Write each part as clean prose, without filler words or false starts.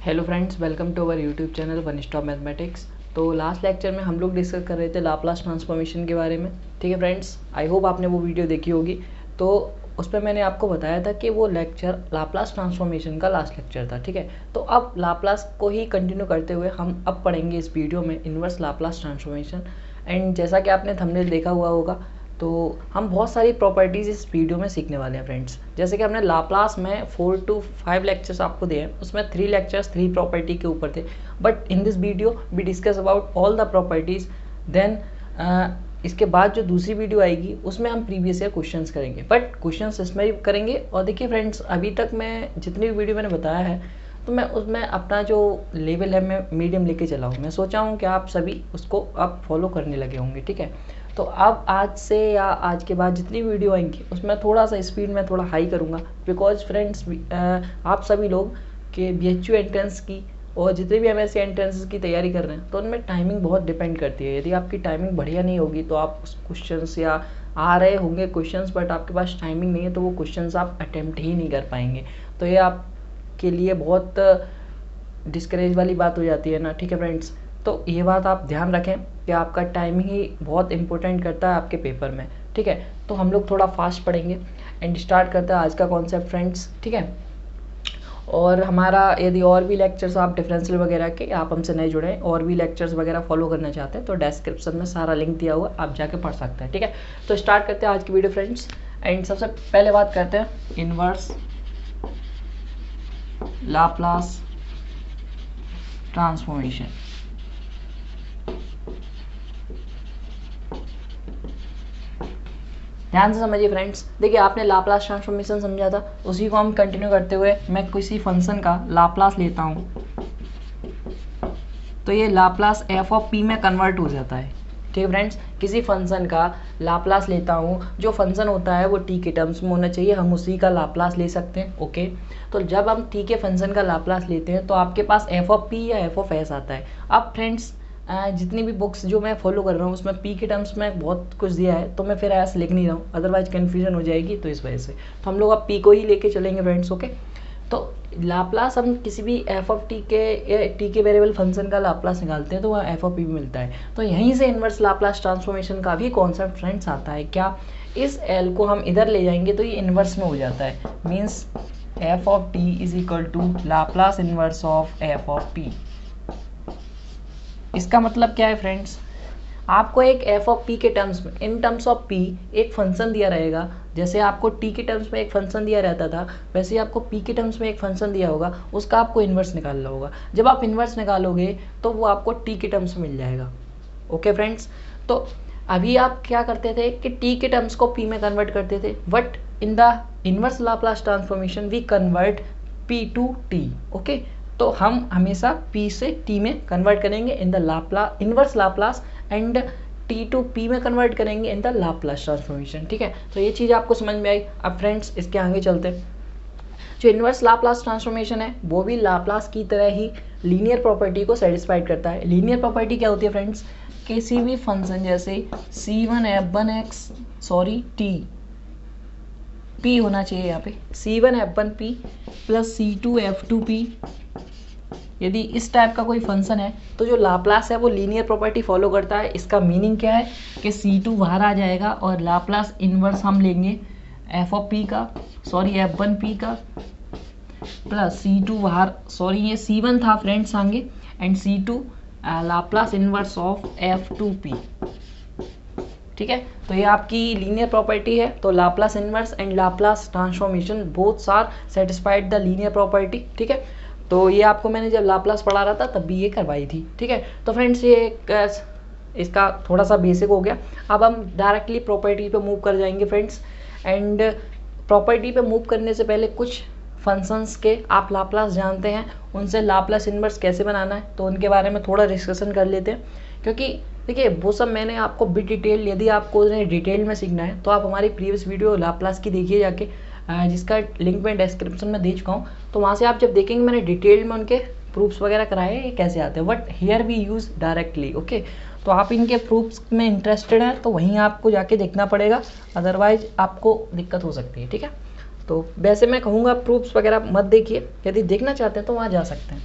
Hello friends, welcome to our YouTube channel one stop mathematics. तो last lecture में हम लोग डिस्कस कर रहे थे लाप्लास ट्रांसफॉर्मेशन के बारे में। ठीक है फ्रेंड्स, आई होप आपने वो वीडियो देखी होगी। तो उस पर मैंने आपको बताया था कि वो लेक्चर लाप्लास ट्रांसफॉर्मेशन का लास्ट लेक्चर था। ठीक है, तो अब लाप्लास को ही कंटिन्यू करते हुए हम अब पढ़ेंगे इस वीडियो में इन्वर्स लाप्लास ट्रांसफॉर्मेशन। एंड जैसा कि आपने थंबनेल देखा हुआ होगा, तो हम बहुत सारी प्रॉपर्टीज़ इस वीडियो में सीखने वाले हैं फ्रेंड्स। जैसे कि हमने लाप्लास में 4 to 5 लेक्चर्स आपको दिए हैं, उसमें 3 लेक्चर्स 3 प्रॉपर्टी के ऊपर थे। But in this video we discuss about all the properties. Then इसके बाद जो दूसरी वीडियो आएगी उसमें हम प्रीवियस ईयर क्वेश्चंस करेंगे, बट क्वेश्चंस इसमें भी करेंगे। और देखिए फ्रेंड्स, अभी तक मैं जितनी भी वीडियो मैंने बताया है तो मैं उसमें अपना जो लेवल है मैं मीडियम लेके चला हूँ। मैं सोचा हूँ कि आप सभी उसको अब फॉलो करने लगे होंगे। ठीक है, तो अब आज से या आज के बाद जितनी वीडियो आएंगी उसमें थोड़ा सा स्पीड में थोड़ा हाई करूँगा। बिकॉज फ्रेंड्स, आप सभी लोग के BHU एंट्रेंस की और जितने भी MSc एंट्रेंसेस की तैयारी कर रहे हैं तो उनमें टाइमिंग बहुत डिपेंड करती है। यदि आपकी टाइमिंग बढ़िया नहीं होगी तो आप क्वेश्चंस या आ रहे होंगे क्वेश्चंस बट आपके पास टाइमिंग नहीं है तो वो क्वेश्चंस आप अटेम्प्ट ही नहीं कर पाएंगे। तो ये आपके लिए बहुत डिस्करेज वाली बात हो जाती है ना। ठीक है फ्रेंड्स, तो ये बात आप ध्यान रखें कि आपका टाइमिंग ही बहुत इंपॉर्टेंट करता है आपके पेपर में। ठीक है, तो हम लोग थोड़ा फास्ट पढ़ेंगे एंड स्टार्ट करते हैं आज का कॉन्सेप्ट फ्रेंड्स। ठीक है, और हमारा यदि और भी लेक्चर्स आप डिफरेंशियल वगैरह के आप हमसे नहीं जुड़े और भी लेक्चर्स वगैरह फॉलो करना चाहते हैं तो डिस्क्रिप्शन में सारा लिंक दिया हुआ, आप जाके पढ़ सकते हैं। ठीक है, तो स्टार्ट करते हैं आज की वीडियो फ्रेंड्स। एंड सबसे पहले बात करते हैं इनवर्स लाप्लास ट्रांसफॉर्मेशन। ध्यान से समझिए फ्रेंड्स। देखिए, आपने लाप्लास ट्रांसफॉर्मेशन समझा था, उसी को हम कंटिन्यू करते हुए मैं किसी फंक्शन का लाप्लास लेता हूँ तो ये लाप्लास एफ ऑफ पी में कन्वर्ट हो जाता है। ठीक है फ्रेंड्स, किसी फंक्शन का लाप्लास लेता हूँ, जो फंक्शन होता है वो टी के टर्म्स में होना चाहिए, हम उसी का लाप्लास ले सकते हैं। ओके, तो जब हम टी के फंक्शन का लाप्लास लेते हैं तो आपके पास एफ ऑफ पी या एफ ऑफ एस आता है। अब फ्रेंड्स, जितनी भी बुक्स जो मैं फॉलो कर रहा हूँ उसमें पी के टर्म्स में बहुत कुछ दिया है तो मैं फिर एस लिख नहीं रहा हूँ, अदरवाइज कन्फ्यूजन हो जाएगी। तो इस वजह से तो हम लोग अब पी को ही लेके चलेंगे फ्रेंड्स। ओके, तो लाप्लास हम किसी भी एफ ऑफ टी के वेरिएबल फंक्शन का लाप्लास निकालते हैं तो वह एफ ऑफ पी मिलता है। तो यहीं से इन्वर्स लाप्लास ट्रांसफॉर्मेशन का भी कॉन्सेप्ट फ्रेंड्स आता है। क्या इस एल को हम इधर ले जाएंगे तो ये इन्वर्स में हो जाता है। Means f of t is equal to Laplace inverse of F of p. इसका मतलब क्या है फ्रेंड्स, आपको एक एफ ऑफ पी के टर्म्स में, इन टर्म्स ऑफ पी एक फंक्शन दिया रहेगा। जैसे आपको टी के टर्म्स में एक फंक्शन दिया रहता था, वैसे ही आपको पी के टर्म्स में एक फंक्शन दिया होगा, उसका आपको इन्वर्स निकालना होगा। जब आप इन्वर्स निकालोगे तो वो आपको टी के टर्म्स में मिल जाएगा। ओके फ्रेंड्स, तो अभी आप क्या करते थे कि टी के टर्म्स को पी में कन्वर्ट करते थे, but in the inverse Laplace transformation we convert p to t. Okay, तो हम हमेशा p से t में कन्वर्ट करेंगे in the inverse Laplace and t to p में कन्वर्ट करेंगे इन द लाप्लास ट्रांसफॉर्मेशन। ठीक है, तो ये चीज़ आपको समझ में आई। अब फ्रेंड्स, इसके आगे चलते हैं। जो इन्वर्स लाप्लास ट्रांसफॉर्मेशन है वो भी लाप्लास की तरह ही लीनियर प्रॉपर्टी को सेटिस्फाइड करता है। लीनियर प्रॉपर्टी क्या होती है फ्रेंड्स, किसी भी फंक्शन जैसे t p होना चाहिए यहाँ पे c1f1p प्लस c2f2p। यदि इस टाइप का कोई फंक्शन है तो जो लाप्लास है वो लीनियर प्रॉपर्टी फॉलो करता है। इसका मीनिंग क्या है कि c2 बाहर आ जाएगा और लाप्लास इन्वर्स हम लेंगे एफ ऑफ पी का, f1p का, प्लस c2 बाहर, ये c1 था फ्रेंड्स आगे, and c2 Laplace inverse of f2p। ठीक है, तो ये आपकी लीनियर प्रॉपर्टी है। तो Laplace inverse and Laplace transformation both are satisfied the linear property. ठीक है, तो ये आपको मैंने जब लाप्लास पढ़ा रहा था तब भी ये करवाई थी। ठीक है, तो फ्रेंड्स ये इसका थोड़ा सा बेसिक हो गया। अब हम डायरेक्टली प्रॉपर्टी पे मूव कर जाएंगे फ्रेंड्स। एंड प्रॉपर्टी पे मूव करने से पहले कुछ फंक्शंस के आप लाप्लास जानते हैं, उनसे लाप्लास इन्वर्स कैसे बनाना है तो उनके बारे में थोड़ा डिस्कशन कर लेते हैं। क्योंकि देखिए वो सब मैंने आपको बिट डिटेल, यदि आपको उन्हें डिटेल में सीखना है तो आप हमारी प्रीवियस वीडियो लाप्लास की देखिए जाके, जिसका लिंक मैं डिस्क्रिप्शन में दे चुका हूँ। तो वहाँ से आप जब देखेंगे मैंने डिटेल में उनके प्रूफ्स वगैरह कराए हैं ये कैसे आते हैं, but here we use directly. Okay, तो आप इनके प्रूफ्स में इंटरेस्टेड हैं तो वहीं आपको जाके देखना पड़ेगा, अदरवाइज आपको दिक्कत हो सकती है। ठीक है, तो वैसे मैं कहूँगा प्रूफ्स वगैरह मत देखिए, यदि देखना चाहते हैं तो वहाँ जा सकते हैं।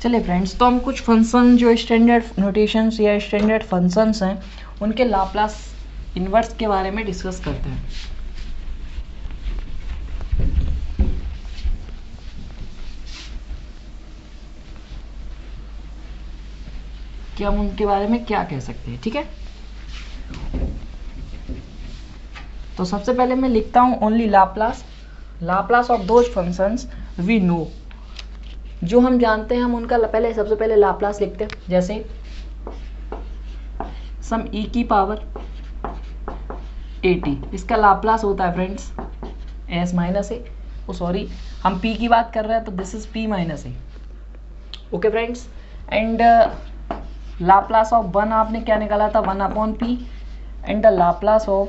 चलिए फ्रेंड्स, तो हम कुछ फंक्शन जो स्टैंडर्ड नोटेशंस या स्टैंडर्ड फंक्शंस हैं उनके लाप्लास इन्वर्स के बारे में डिस्कस करते हैं। कि हम उनके बारे में क्या कह सकते हैं, ठीक है। तो सबसे पहले मैं लिखता हूं only Laplace of those functions we know, जो हम जानते हैं हम उनका पहले सबसे पहले लाप्लास लिखते हैं। जैसे सम e की पावर at, इसका लाप्लास होता है फ्रेंड्स s माइनस ए, सॉरी हम p की बात कर रहे हैं तो this is p minus A. Okay friends, and Laplace of 1 आपने क्या निकाला था 1/p, and the Laplace of,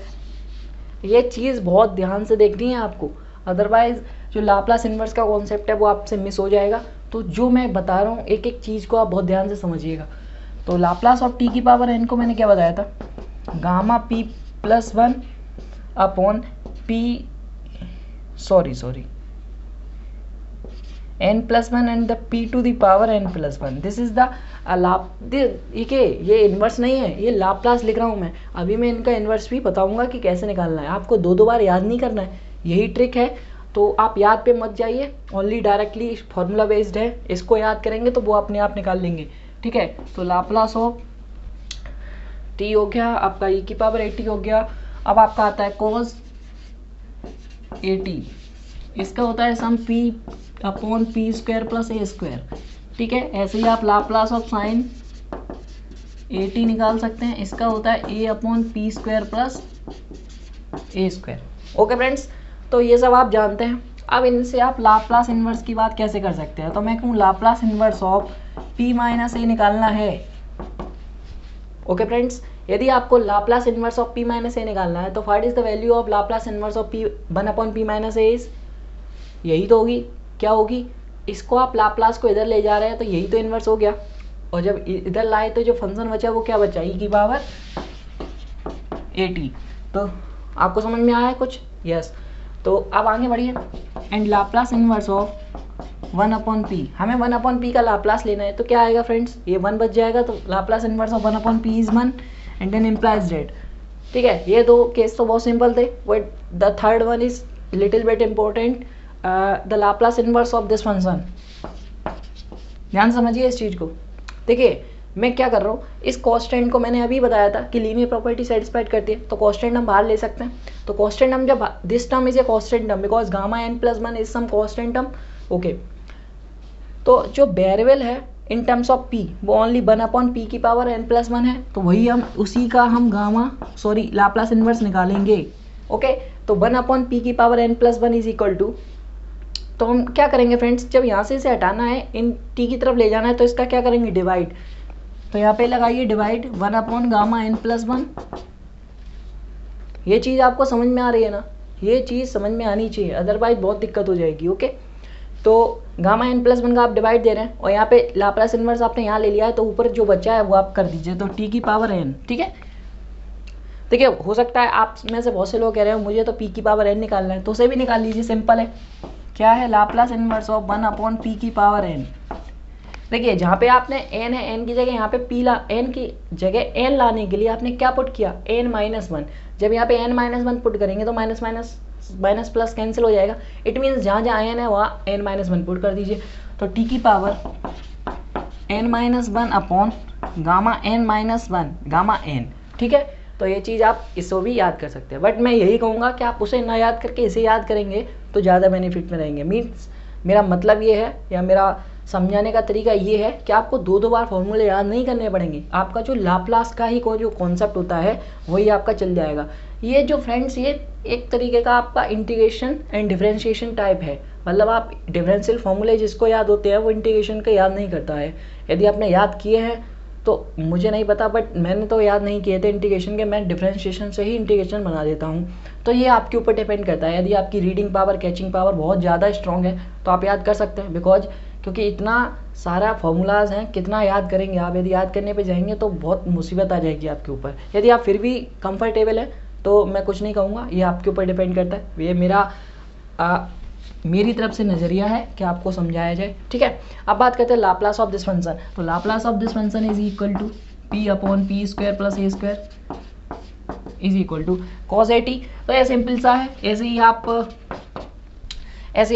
ये चीज़ बहुत ध्यान से देखनी है आपको, अदरवाइज जो लाप्लास इन्वर्स का कॉन्सेप्ट है वो आपसे मिस हो जाएगा। तो जो मैं बता रहा हूँ एक एक चीज़ को आप बहुत ध्यान से समझिएगा। तो लाप्लास ऑफ t की पावर n को मैंने क्या बताया था, gamma p plus 1 upon p n plus 1 and the p to the power n plus 1, this is the ये इन्वर्स नहीं है, ये लाप्लास लिख रहा हूँ मैं। अभी मैं इनका इन्वर्स भी बताऊंगा कि कैसे निकालना है, आपको दो बार याद नहीं करना है, यही ट्रिक है। तो आप याद पे मत जाइए, ओनली डायरेक्टली फॉर्मूला बेस्ड है, इसको याद करेंगे तो वो अपने आप निकाल लेंगे, ठीक है। तो लाप्लास ऑफ t हो गया आपका e की पावर at हो गया। अब आपका आता है cos at, इसका होता है सम p upon p square plus a square, ठीक है। ऐसे ही आप लाप्लास ऑफ साइन at निकाल सकते हैं, इसका होता है a upon p square plus a square. Okay friends, तो ये सब आप जानते हैं। अब इनसे आप लाप्लास इन्वर्स की बात कैसे कर सकते हैं, तो मैं कहूँ Laplace inverse of p minus a निकालना है। ओके फ्रेंड्स, यदि आपको Laplace inverse of p minus a निकालना है तो what is the value of Laplace inverse of p 1/p minus a is, यही तो होगी, क्या होगी, इसको आप लाप्लास को इधर ले जा रहे हैं तो यही तो इन्वर्स हो गया, और जब इधर लाए तो जो फंक्शन बचा वो क्या बचा, e की पावर at। तो आपको समझ में आया कुछ, यस। तो अब आगे बढ़िए, and Laplace inverse of 1/p, हमें 1/p का लाप्लास लेना है तो क्या आएगा फ्रेंड्स, ये 1 बच जाएगा, तो Laplace inverse of 1/p is 1 and then implies that, ठीक है। ये दो केस तो बहुत सिंपल थे, but the third one is little bit important, the Laplace inverse of this function. ध्यान समझिए इस चीज़ को। देखिए मैं क्या कर रहा हूँ, इस कॉन्स्टेंट को मैंने अभी बताया था कि लीनियर प्रॉपर्टी सेटिस्फाइड करती है, तो कॉन्स्टेंट हम बाहर ले सकते हैं। तो कॉन्स्टेंट हम जब this term is a constant term because gamma n plus 1 is some constant term, okay. तो जो वेरिएबल है इन टर्म्स ऑफ p वो ओनली 1/p की पावर n प्लस 1 है, तो वही हम उसी का हम लाप्लास इन्वर्स निकालेंगे, ओके। तो 1/p की power n plus 1 is equal to, तो हम क्या करेंगे फ्रेंड्स, जब यहाँ से इसे हटाना है इन t की तरफ ले जाना है तो इसका क्या करेंगे, डिवाइड। तो यहाँ पे लगाइए डिवाइड 1/n प्लस 1। ये चीज़ आपको समझ में आ रही है ना, ये चीज़ समझ में आनी चाहिए, अदरवाइज बहुत दिक्कत हो जाएगी, ओके। तो n प्लस 1 का आप डिवाइड दे रहे हैं और यहाँ पे लाप्लास इन्वर्स आपने यहाँ ले लिया है, तो ऊपर जो बचा है वो आप कर दीजिए, तो t की पावर n, ठीक है। देखिए हो सकता है आप में से बहुत से लोग कह रहे हो मुझे तो p की पावर n निकालना है, तो उसे भी निकाल लीजिए, सिंपल है। क्या है, लाप्लास इन्वर्स ऑफ 1/p की पावर n। देखिए जहाँ पे आपने n है, n की जगह यहाँ पे n की जगह n लाने के लिए आपने क्या पुट किया, n-1। जब यहाँ पे n-1 पुट करेंगे तो माइनस माइनस प्लस कैंसिल हो जाएगा, इट मीन्स जहाँ जहाँ n है वहाँ n-1 पुट कर दीजिए। तो t की power n-1 upon gamma n-1 gamma n, ठीक है। तो ये चीज़ आप इसको भी याद कर सकते हैं, बट मैं यही कहूँगा कि आप उसे ना याद करके इसे याद करेंगे तो ज़्यादा बेनिफिट में रहेंगे। मीन्स मेरा मतलब ये है, या मेरा समझाने का तरीका ये है कि आपको दो बार फॉर्मूले याद नहीं करने पड़ेंगे, आपका जो लाप्लास का ही जो कॉन्सेप्ट होता है वही आपका चल जाएगा। ये जो फ्रेंड्स ये एक तरीके का आपका इंटीग्रेशन एंड डिफरेंशिएशन टाइप है, मतलब आप डिफरेंशियल फॉर्मूले जिसको याद होते हैं वो इंटीग्रेशन का याद नहीं करता है। यदि आपने याद किए हैं तो मुझे नहीं पता, बट मैंने तो याद नहीं किए थे इंटीग्रेशन के, मैं डिफरेंशिएशन से ही इंटीग्रेशन बना देता हूँ। तो ये आपके ऊपर डिपेंड करता है, यदि आपकी रीडिंग पावर कैचिंग पावर बहुत ज़्यादा स्ट्रॉन्ग है तो आप याद कर सकते हैं, बिकॉज क्योंकि इतना सारा फॉर्मूलाज हैं, कितना याद करेंगे आप, यदि याद करने पे जाएंगे तो बहुत मुसीबत आ जाएगी आपके ऊपर। यदि आप फिर भी कंफर्टेबल है तो मैं कुछ नहीं कहूँगा, ये आपके ऊपर डिपेंड करता है। ये मेरा मेरी तरफ से नज़रिया है कि आपको समझाया जाए, ठीक है। अब बात करते हैं लाप्लास ऑफ दिस फंक्शन। तो Laplace of this function is equal to p upon P square plus a square is equal to cos a t. तो ये सिंपल सा है, ऐसे ही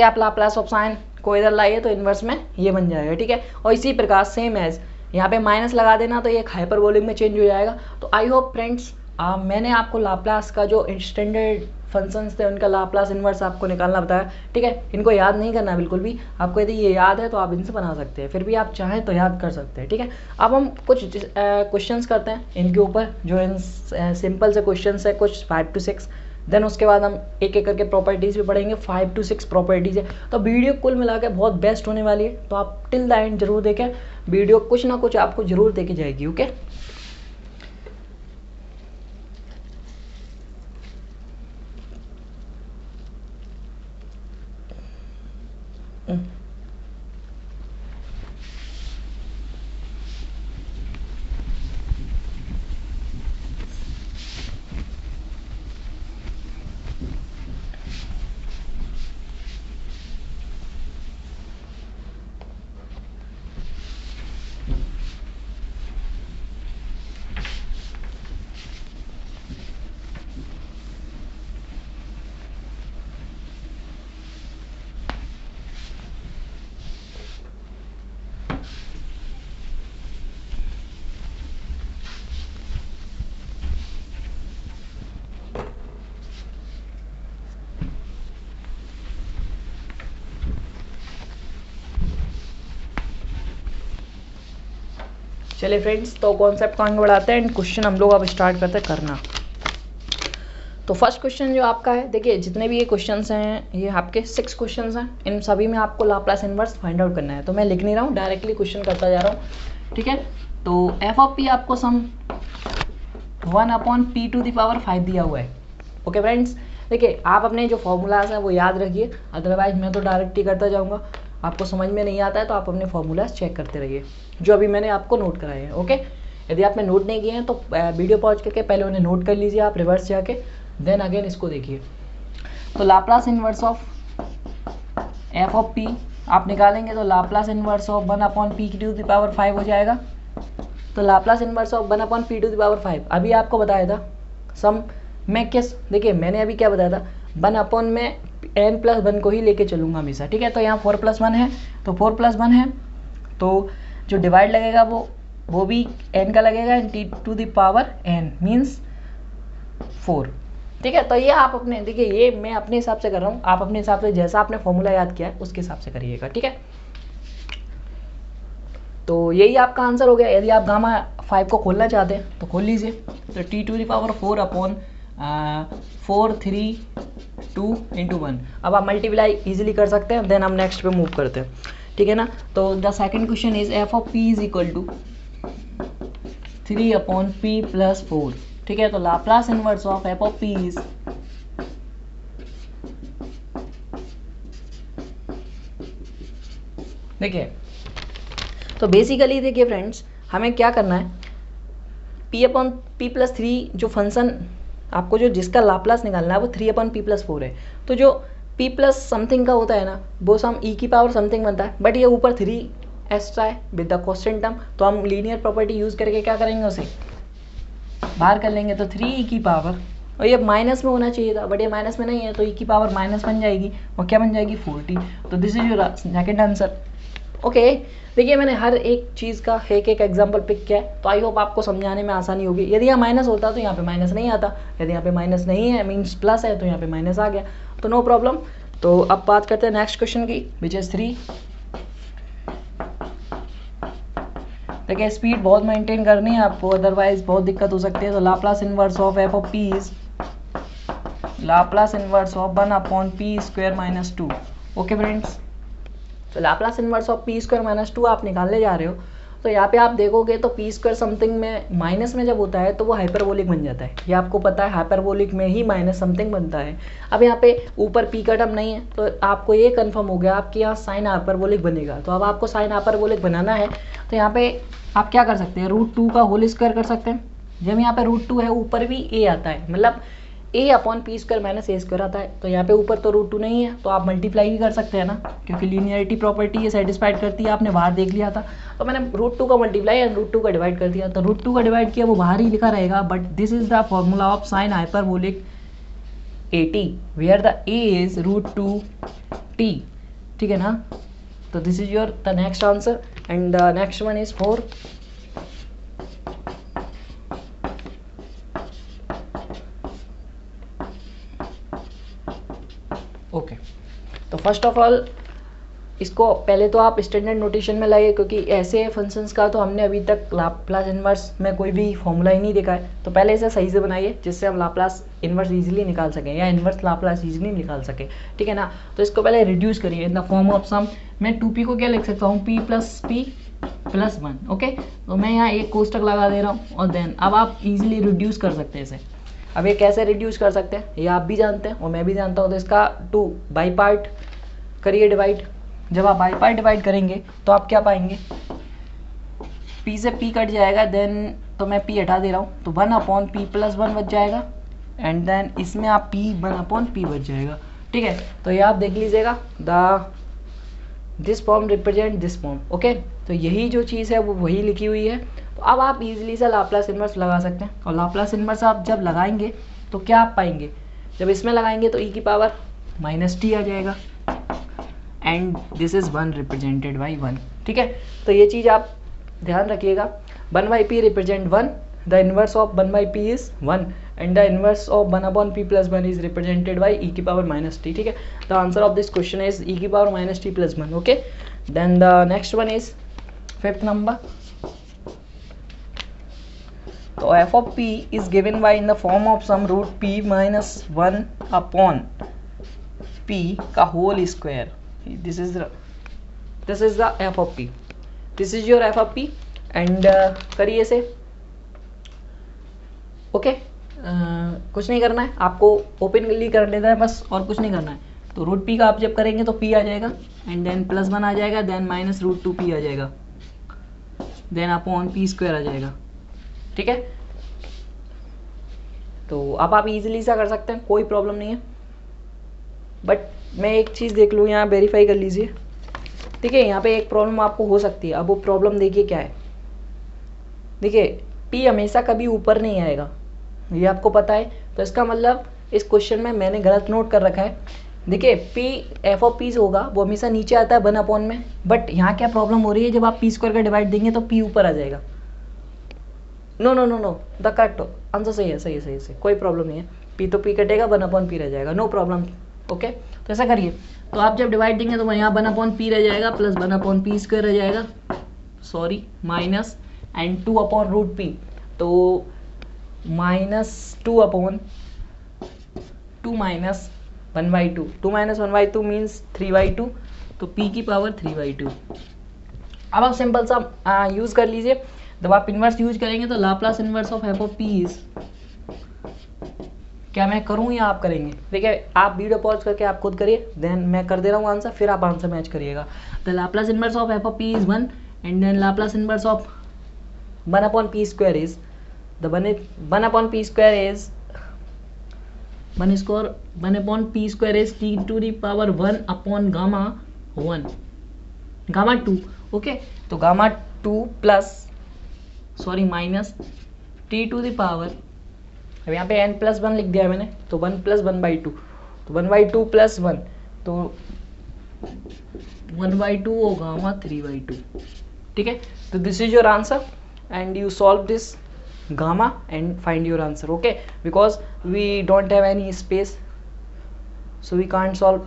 आप लाप्लास ऑफ साइन को इधर लाइए तो इन्वर्स में ये बन जाएगा, ठीक है। और इसी प्रकार सेम एज यहाँ पे माइनस लगा देना तो ये हाइपरबोलिक में चेंज हो जाएगा। तो आई होप फ्रेंड्स मैंने आपको लाप्लास का जो स्टैंडर्ड फंक्शंस थे उनका लाप्लास इन्वर्स आपको निकालना बताया, ठीक है। इनको याद नहीं करना बिल्कुल भी, आपको यदि ये याद है तो आप इनसे बना सकते हैं, फिर भी आप चाहें तो याद कर सकते हैं, ठीक है। अब हम कुछ क्वेश्चंस करते हैं इनके ऊपर, जो इन सिंपल से क्वेश्चंस है कुछ 5 to 6। देन उसके बाद हम एक एक करके प्रॉपर्टीज़ भी पढ़ेंगे। 5 to 6 प्रॉपर्टीज़ है, तो वीडियो कुल मिला के बहुत बेस्ट होने वाली है। तो आप टिल द एंड जरूर देखें, वीडियो कुछ ना कुछ आपको जरूर देके जाएगी, ओके। चलिए फ्रेंड्स, तो कॉन्सेप्ट को आगे बढ़ाते हैं एंड क्वेश्चन हम लोग अब स्टार्ट करते हैं करना। तो फर्स्ट क्वेश्चन जो आपका है, देखिए जितने भी ये क्वेश्चंस हैं ये आपके 6 क्वेश्चंस हैं, इन सभी में आपको लाप्लास इन्वर्स फाइंड आउट करना है। तो मैं लिख नहीं रहा हूँ, डायरेक्टली क्वेश्चन करता जा रहा हूँ, ठीक है। तो एफ ऑफ पी आपको सम 1/p⁵ दिया हुआ है, ओके फ्रेंड्स। देखिए आप अपने जो फॉर्मूलाज हैं वो याद रखिए, अदरवाइज मैं तो डायरेक्ट ही करता जाऊँगा, आपको समझ में नहीं आता है तो आप अपने फॉर्मूलाज चेक करते रहिए जो अभी मैंने आपको नोट कराए हैं, ओके। यदि आपने नोट नहीं किए हैं तो वीडियो पॉज करके पहले उन्हें नोट कर लीजिए आप रिवर्स जाके, देन अगेन इसको देखिए। तो Laplace inverse of F of P आप निकालेंगे तो लाप्लास इन्वर्स ऑफ 1/p⁵ हो जाएगा। तो लाप्लास इन्वर्स ऑफ 1/p⁵ अभी आपको बताया था सम में किस, देखिए मैंने अभी क्या बताया था 1 में n+1 को ही लेके चलूँगा हमेशा, ठीक है। तो यहाँ 4+1 है, तो 4+1 है, तो जो डिवाइड लगेगा वो भी n का लगेगा, t⁴n मीन्स 4, ठीक है। तो ये आप अपने, देखिए ये मैं अपने हिसाब से कर रहा हूँ, आप अपने हिसाब से जैसा आपने फॉर्मूला याद किया है उसके हिसाब से करिएगा, ठीक है। तो यही आपका आंसर हो गया। यदि आप गामा 5 को खोलना चाहते हैं तो खोल लीजिए। तो t⁴ 3 2 × 1। अब आप मल्टीप्लाई इजीली कर सकते हैं, देन हम नेक्स्ट पे मूव करते हैं, ठीक है ना। तो the second question is F of P is equal to 3/p+4, ठीक है। तो Laplace inverse of F of P is देखिए, तो बेसिकली देखिए फ्रेंड्स हमें क्या करना है, p/p+3 जो फंक्शन आपको जो जिसका लाप्लास निकालना है वो 3/p+4 है। तो जो p प्लस समथिंग का होता है ना वो सम e⁻ समथिंग बनता है, बट ये ऊपर 3 एक्स्ट्रा है विद द कांस्टेंट टर्म, तो हम लीनियर प्रॉपर्टी यूज़ करके क्या करेंगे उसे बाहर कर लेंगे। तो 3e⁻, और ये माइनस में होना चाहिए था बट ये माइनस में नहीं है, तो e⁻ माइनस बन जाएगी और क्या बन जाएगी 40। तो this is your second answer, okay. देखिए मैंने हर एक चीज़ का एक एग्जांपल पिक किया है, तो आई होप आपको समझाने में आसानी होगी। यदि यहाँ माइनस होता तो यहाँ पे माइनस नहीं आता, यदि यहाँ पे माइनस नहीं है मीन्स प्लस है तो यहाँ पे माइनस आ गया, तो नो प्रॉब्लम। तो अब बात करते हैं नेक्स्ट क्वेश्चन की, विच इज 3। देखिए स्पीड बहुत मेंटेन करनी है आपको, अदरवाइज बहुत दिक्कत हो सकती है। तो Laplace inverse of F of P is Laplace inverse of 1/p² - 2, okay friends. तो लाप्लास इन्वर्स ऑफ p² - 2 आप निकालने जा रहे हो, तो यहाँ पे आप देखोगे तो p² समथिंग में माइनस में जब होता है तो वो हाइपरबोलिक बन जाता है, ये आपको पता है हाइपरबोलिक में ही माइनस समथिंग बनता है। अब यहाँ पे ऊपर p का टर्म नहीं है तो आपको ये कंफर्म हो गया आपके यहाँ साइन हाइपरबोलिक बनेगा। तो अब आपको साइन हाइपरबोलिक बनाना है तो यहाँ पे आप क्या कर सकते हैं, √2 का होल स्क्वायर कर सकते हैं। जब यहाँ पे √2 है ऊपर भी a आता है, मतलब ए अपॉन पी स्क्वायर माइनस ए स्क्वायर आता है। तो यहाँ पे ऊपर तो √2 नहीं है, तो आप मल्टीप्लाई भी कर सकते हैं ना, क्योंकि लीनियरिटी प्रॉपर्टी ये सेटिस्फाइड करती है, आपने बाहर देख लिया था। तो मैंने √2 का मल्टीप्लाई एंड √2 का डिवाइड कर दिया, तो √2 का डिवाइड किया वो बाहर ही लिखा रहेगा, but this is the formula of sine hyperbolic AT where the A is √2t, ठीक है ना। तो this is your the next answer and the next one is 4। Okay, तो फर्स्ट ऑफ ऑल इसको पहले तो आप स्टैंडर्ड नोटेशन में लाइए, क्योंकि ऐसे फंक्शंस का तो हमने अभी तक लाप्लास इन्वर्स में कोई भी फॉर्मूला ही नहीं देखा है। तो पहले इसे सही से बनाइए जिससे हम लाप्लास इन्वर्स इजीली निकाल सकें या इन्वर्स लाप्लास इजीली निकाल सकें, ठीक है ना। तो इसको पहले रिड्यूस करिए in the form of some. मैं 2p को क्या लिख सकता हूँ, p + 1। ओके, तो मैं यहाँ एक कोष्टक लगा दे रहा हूँ और देन अब आप इजीली रिड्यूस कर सकते हैं इसे। अब ये कैसे रिड्यूस कर सकते हैं ये आप भी जानते हैं और मैं भी जानता हूँ। तो इसका 2 बाई पार्ट करिए डिवाइड। जब आप बाई पार्ट डिवाइड करेंगे तो आप क्या पाएंगे, p से p कट जाएगा, देन तो मैं p हटा दे रहा हूँ, तो 1/p + 1 बच जाएगा एंड देन इसमें आप p 1/p बच जाएगा, ठीक है। तो ये आप देख लीजिएगा, this form represent this form. Okay, तो यही जो चीज़ है वो वही लिखी हुई है। तो अब आप इजीली से लाप्लास इन्वर्स लगा सकते हैं, और लाप्लास इन्वर्स आप जब लगाएंगे तो क्या आप पाएंगे, जब इसमें लगाएंगे तो e⁻−t आ जाएगा and this is 1 represented by 1, ठीक है। तो ये चीज़ आप ध्यान रखिएगा, 1/p represent 1, the inverse of 1/p is 1 and the inverse of 1/p + 1 is represented by e⁻−t, ठीक है। The answer of this question is e⁻−t + 1। Okay, then the next one is 5th number. तो f of p is given by in the form of some √p - 1/p का whole square. This is the f of p. This is your f of p and करिए इसे। Okay, कुछ नहीं करना है आपको, openly कर लेना है बस, और कुछ नहीं करना है। तो √p का आप जब करेंगे तो p आ जाएगा एंड देन +1 आ जाएगा, देन -√2p आ जाएगा, देन अपॉन p² आ जाएगा, ठीक है। तो अब आप इजीली सा कर सकते हैं, कोई प्रॉब्लम नहीं है। बट मैं एक चीज़ देख लूँ, यहाँ वेरीफाई कर लीजिए, ठीक है। यहाँ पे एक प्रॉब्लम आपको हो सकती है। अब वो प्रॉब्लम देखिए क्या है, देखिए p हमेशा कभी ऊपर नहीं आएगा, ये आपको पता है। तो इसका मतलब इस क्वेश्चन में मैंने गलत नोट कर रखा है। देखिए f of p होगा वो हमेशा नीचे आता है 1/, में, बट यहाँ क्या प्रॉब्लम हो रही है, जब आप p² का डिवाइड देंगे तो p ऊपर आ जाएगा। नो, द करेक्ट आंसर सही है, सही है, कोई प्रॉब्लम नहीं है। p तो p कटेगा, 1/p रह जाएगा, नो प्रॉब्लम। ओके, तो ऐसा करिए, तो आप जब डिवाइड देंगे तो यहाँ 1/p रह जाएगा प्लस 1/p² रह जाएगा, सॉरी माइनस एंड 2/√p, तो -2/2 -1/2, 2 - 1/2 मीन्स 3/2, तो p की पावर 3/2। अब आप सिंपल सा यूज़ कर लीजिए। जब आप इन्वर्स यूज करेंगे तो Laplace inverse of f of p is, क्या मैं करूं या आप करेंगे, देखिए आप वीडियो पॉज करके आप खुद करिए, देन मैं कर दे रहा हूँ आंसर, फिर आप आंसर मैच करिएगा। The Laplace inverse of f of p is 1 and then Laplace inverse of 1/p² is the 1/p² is 1/p² is T⁻1/(1)(2). Okay, तो Γ2 प्लस माइनस T⁻, अब यहाँ पे n+1 लिख दिया मैंने, तो 1 + 1/2, तो 1/2 + 1, तो 1/2 होगा 3/2, ठीक है। तो this is your answer and you solve this gamma and find your answer. Okay, because we don't have any space so we can't solve,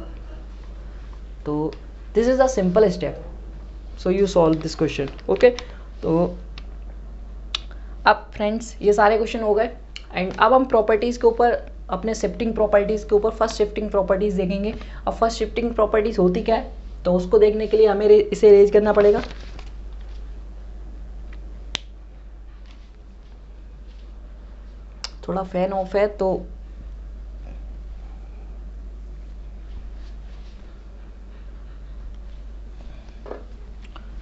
तो this is a simple step, so you solve this question. Okay, तो अब friends ये सारे question हो गए and अब हम properties के ऊपर, अपने शिफ्टिंग प्रॉपर्टीज़ के ऊपर फर्स्ट शिफ्टिंग प्रॉपर्टीज़ देखेंगे। अब फर्स्ट शिफ्टिंग प्रॉपर्टीज़ होती क्या है, तो उसको देखने के लिए हमें इसे अरेंज करना पड़ेगा। थोड़ा फैन ऑफ है तो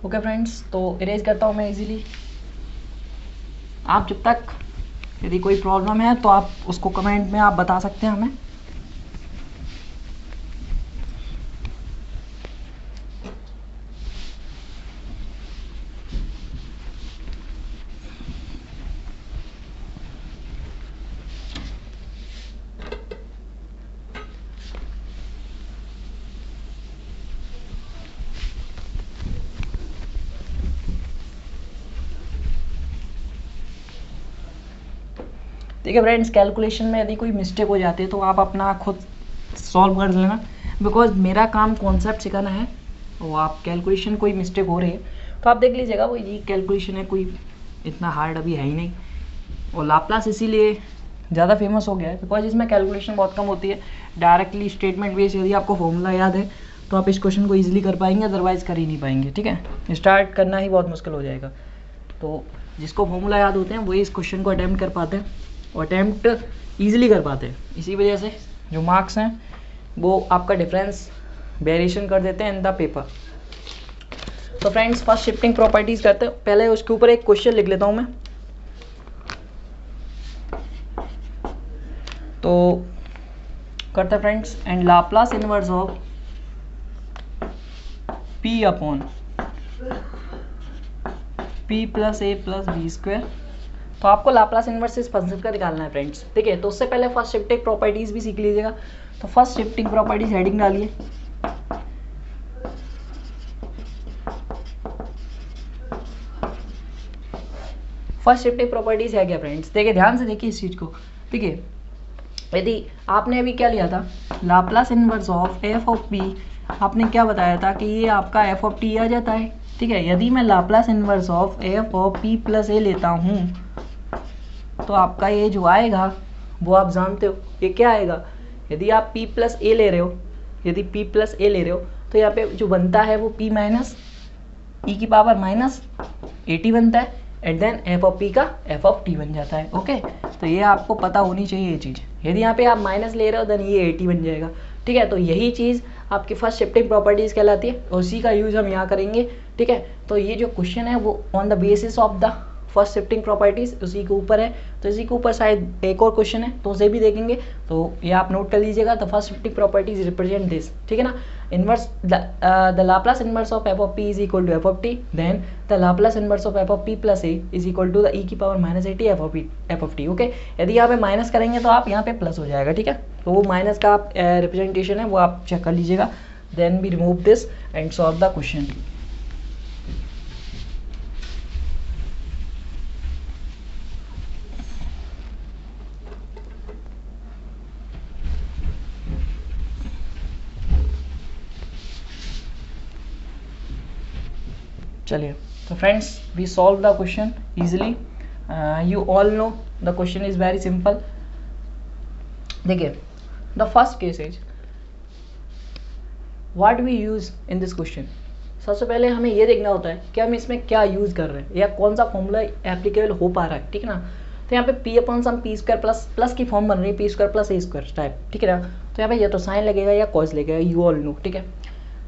ओके फ्रेंड्स, तो इरेज करता हूँ मैं इजीली। आप जब तक यदि कोई प्रॉब्लम है तो आप उसको कमेंट में आप बता सकते हैं हमें। ठीक है फ्रेंड्स, कैलकुलेशन में यदि कोई मिस्टेक हो जाती है तो आप अपना खुद सॉल्व कर लेना, बिकॉज मेरा काम कॉन्सेप्ट सिखाना है। और आप कैलकुलेशन कोई मिस्टेक हो रही है तो आप देख लीजिएगा, वो ये कैलकुलेशन है, कोई इतना हार्ड अभी है ही नहीं। और लाप्लास इसीलिए ज़्यादा फेमस हो गया है बिकॉज इसमें कैलकुलेशन बहुत कम होती है। डायरेक्टली स्टेटमेंट बेस यदि आपको फॉर्मूला याद है तो आप इस क्वेश्चन को ईजिली कर पाएंगे, अदरवाइज़ कर ही नहीं पाएंगे। ठीक है, स्टार्ट करना ही बहुत मुश्किल हो जाएगा। तो जिसको फॉर्मूला याद होते हैं वही इस क्वेश्चन को अटैम्प्ट कर पाते हैं और अटैम्प्ट ईजिली कर पाते हैं। इसी वजह से जो मार्क्स हैं वो आपका डिफरेंस वेरिएशन कर देते हैं इन द पेपर। तो फ्रेंड्स, फर्स्ट शिफ्टिंग प्रॉपर्टीज करते हैं। पहले उसके ऊपर एक क्वेश्चन लिख लेता हूँ मैं। तो करते हैं friends, and Laplace inverse of p upon p plus a plus b square. तो आपको लाप्लास इनवर्स इस फंक्शन का निकालना है फ्रेंड्स। ठीक है, तो उससे पहले फर्स्ट शिफ्टिंग प्रॉपर्टीज भी सीख लीजिएगा। तो फर्स्ट शिफ्टिंग प्रॉपर्टीज हेडिंग डालिए। फर्स्ट शिफ्टिंग प्रॉपर्टीज है क्या फ्रेंड्स? देखिए, ध्यान से देखिए इस चीज को। ठीक है, यदि आपने अभी क्या लिया था, Laplace inverse of F of P, आपने क्या बताया था कि ये आपका एफ ऑफ टी आ जाता है। ठीक है, यदि मैं Laplace inverse of F of P plus A लेता हूँ तो आपका ये जो आएगा वो आप जानते हो ये क्या आएगा। यदि आप p प्लस ए ले रहे हो, यदि p प्लस ए ले रहे हो तो यहाँ पे जो बनता है वो p माइनस ई की पावर माइनस ए टी बनता है, and then f of p का एफ ऑफ टी बन जाता है। ओके, तो ये आपको पता होनी चाहिए ये चीज़। यदि यहाँ पे आप माइनस ले रहे हो देन ये ए टी बन जाएगा। ठीक है, तो यही चीज़ आपकी फर्स्ट शिफ्टिंग प्रॉपर्टीज़ कहलाती है और उसी का यूज़ हम यहाँ करेंगे। ठीक है, तो ये जो क्वेश्चन है वो on the basis of the first shifting properties उसी के ऊपर है। तो इसी के ऊपर शायद एक और क्वेश्चन है तो उसे भी देखेंगे, तो ये आप नोट कर लीजिएगा। तो first shifting properties represent this. ठीक है ना, inverse the Laplace inverse of F of P is equal to F of T, then the Laplace inverse of F of P plus A is equal to the E की power minus A T F of T. Okay, यदि यहाँ पे minus करेंगे तो आप यहाँ पे plus हो जाएगा। ठीक है, तो वो माइनस का आप रिप्रेजेंटेशन है वो आप चेक कर लीजिएगा। Then we remove this and solve the question. चलिए, तो friends we solve the question easily. You all know the question is very simple. देखिए, the first case is what we use in this question. सबसे पहले हमें ये देखना होता है कि हम इसमें क्या यूज़ कर रहे हैं या कौन सा फॉर्मूला एप्लीकेबल हो पा रहा है। ठीक है ना, तो यहाँ पे P upon some P square plus plus की फॉर्म बन रही है, P square plus a square type. ठीक है ना, तो यहाँ पे या तो साइन लगेगा या कॉज लगेगा, यू ऑल नो। ठीक है,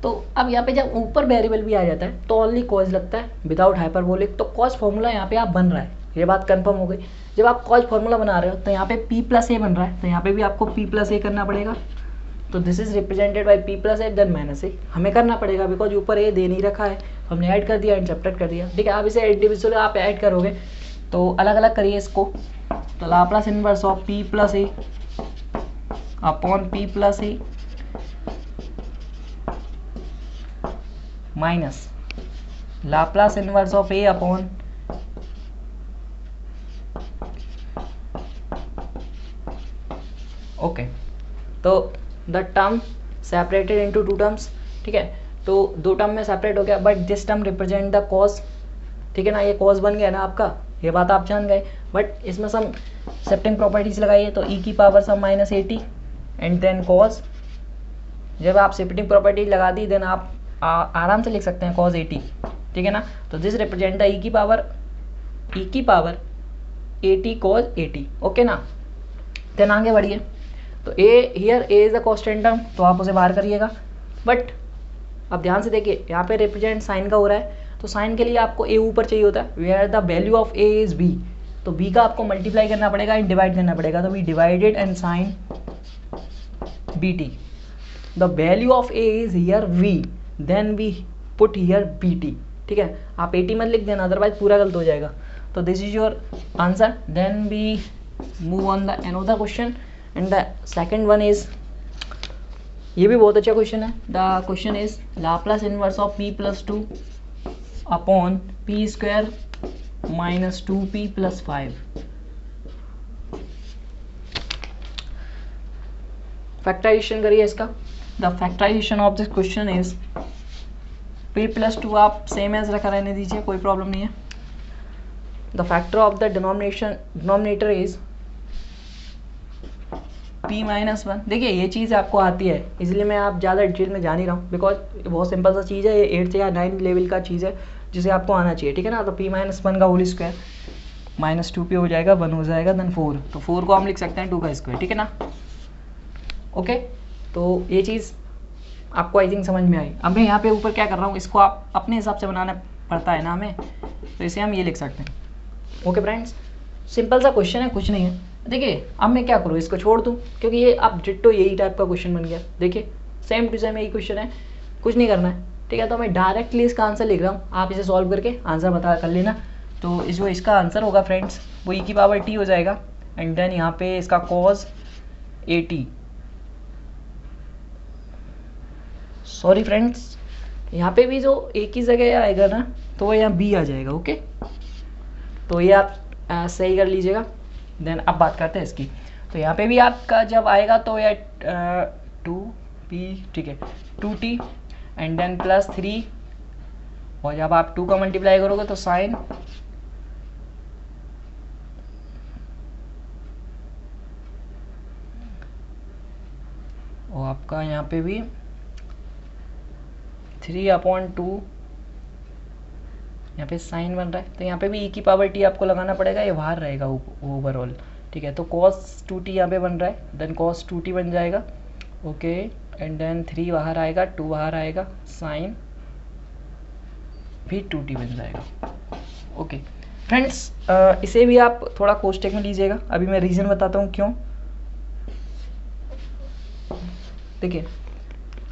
तो अब यहाँ पे जब ऊपर वेरिएबल भी आ जाता है तो ओनली कॉज लगता है विदाउट हाइपरबोलिक। तो कॉज फॉर्मूला यहाँ पे आप बन रहा है, ये बात कंफर्म हो गई। जब आप कॉज फॉर्मूला बना रहे हो तो यहाँ पे p प्लस ए बन रहा है, तो यहाँ पे भी आपको p प्लस ए करना पड़ेगा। तो this is represented by p plus A then minus A, हमें करना पड़ेगा बिकॉज ऊपर ए दे नहीं रखा है, हमने ऐड कर दिया एंड सब्ट्रैक्ट कर दिया। ठीक है, आप इसे इंडिविजुअल आप ऐड करोगे तो अलग अलग करिए इसको। तो Laplace inverse of p plus A upon p plus A minus Laplace inverse of A upon okay. तो the term separated into two terms. ठीक है, तो दो टर्म में सेपरेट हो गया, but this term represent the cos. ठीक है ना, ये कॉज बन गया ना आपका, ये बात आप जान गए। बट इसमें सम शिफ्टिंग प्रॉपर्टीज लगाइए, तो ई की power some minus A t and then cause. जब आप शिफ्टिंग प्रॉपर्टीज लगा दी देन आप आराम से लिख सकते हैं कॉज ए टी। ठीक है ना, तो दिस रिप्रेजेंट द ई की power A T cos A T. Okay ना, देन आगे बढ़िए। तो A here A is a constant term, तो आप उसे बाहर करिएगा। बट अब ध्यान से देखिए, यहाँ पे रिप्रेजेंट साइन का हो रहा है, तो साइन के लिए आपको ए ऊपर चाहिए होता है, where the value of a is b. तो b का आपको मल्टीप्लाई करना पड़ेगा एंड डिवाइड करना पड़ेगा, तो we divided and sine bt. The value of a is here v, then we put here bt. ठीक है, आप 80 मत लिख देना अदरवाइज पूरा गलत हो जाएगा. तो this is your answer. Then we move on the another question and the second one is, ये भी बहुत अच्छा क्वेश्चन है. The question is Laplace inverse of p plus 2 upon p square minus 2p plus 5. Factorization करिए इसका. The factorization of this question is p plus 2 आप same as रखा रहने दीजिए, कोई प्रॉब्लम नहीं है. The factor of the denominator is p minus 1. देखिए ये चीज़ आपको आती है, इसलिए मैं आप ज़्यादा डिटेल में जा नहीं रहा हूँ, बिकॉज बहुत सिंपल सा चीज़ है, ये 8th या 9th लेवल का चीज़ है जिसे आपको आना चाहिए. ठीक है ना. तो p माइनस 1 का होल स्क्वायर माइनस 2p हो जाएगा, 1 हो जाएगा, देन 4. तो 4 को हम लिख सकते हैं 2 का स्क्वायर. ठीक है ना. ओके, तो ये चीज़ आपको आई थिंक समझ में आई. अब मैं यहाँ पे ऊपर क्या कर रहा हूँ, इसको आप अपने हिसाब से बनाना पड़ता है ना हमें, तो इसे हम ये लिख सकते हैं. ओके फ्रेंड्स, सिंपल सा क्वेश्चन है, कुछ नहीं है. देखिए अब मैं क्या करूँ, इसको छोड़ दूँ, क्योंकि ये अब डिट्टो यही टाइप का क्वेश्चन बन गया. देखिए सेम टू सेम यही क्वेश्चन है, कुछ नहीं करना है. ठीक है, तो मैं डायरेक्टली इसका आंसर लिख रहा हूँ, आप इसे सॉल्व करके आंसर बता कर लेना. तो इस जो इसका आंसर होगा फ्रेंड्स वो e की पावर t हो जाएगा एंड देन यहाँ पे इसका cos at. सॉरी फ्रेंड्स, यहाँ पे भी जो a की जगह आएगा ना तो वो यहाँ b आ जाएगा. ओके, तो ये आप सही कर लीजिएगा. देन अब बात करते हैं इसकी. तो यहाँ पे भी आपका जब आएगा तो ये 2p, ठीक है, 2t एंड देन प्लस 3, और जब आप 2 का मल्टीप्लाई करोगे तो साइन, और आपका यहाँ पे भी 3/2, यहाँ पे साइन बन रहा है, तो यहाँ पे भी e की पावर t आपको लगाना पड़ेगा, ये बाहर रहेगा ओवरऑल. ठीक है, तो cos 2t यहाँ पे बन रहा है, देन cos 2t बन जाएगा. ओके, एंड देन 3 बाहर आएगा, 2 बाहर आएगा, साइन भी 2t बन जाएगा. ओके फ्रेंड्स, इसे भी आप थोड़ा कोष्टक में लीजिएगा. अभी मैं रीज़न बताता हूँ क्यों. देखिए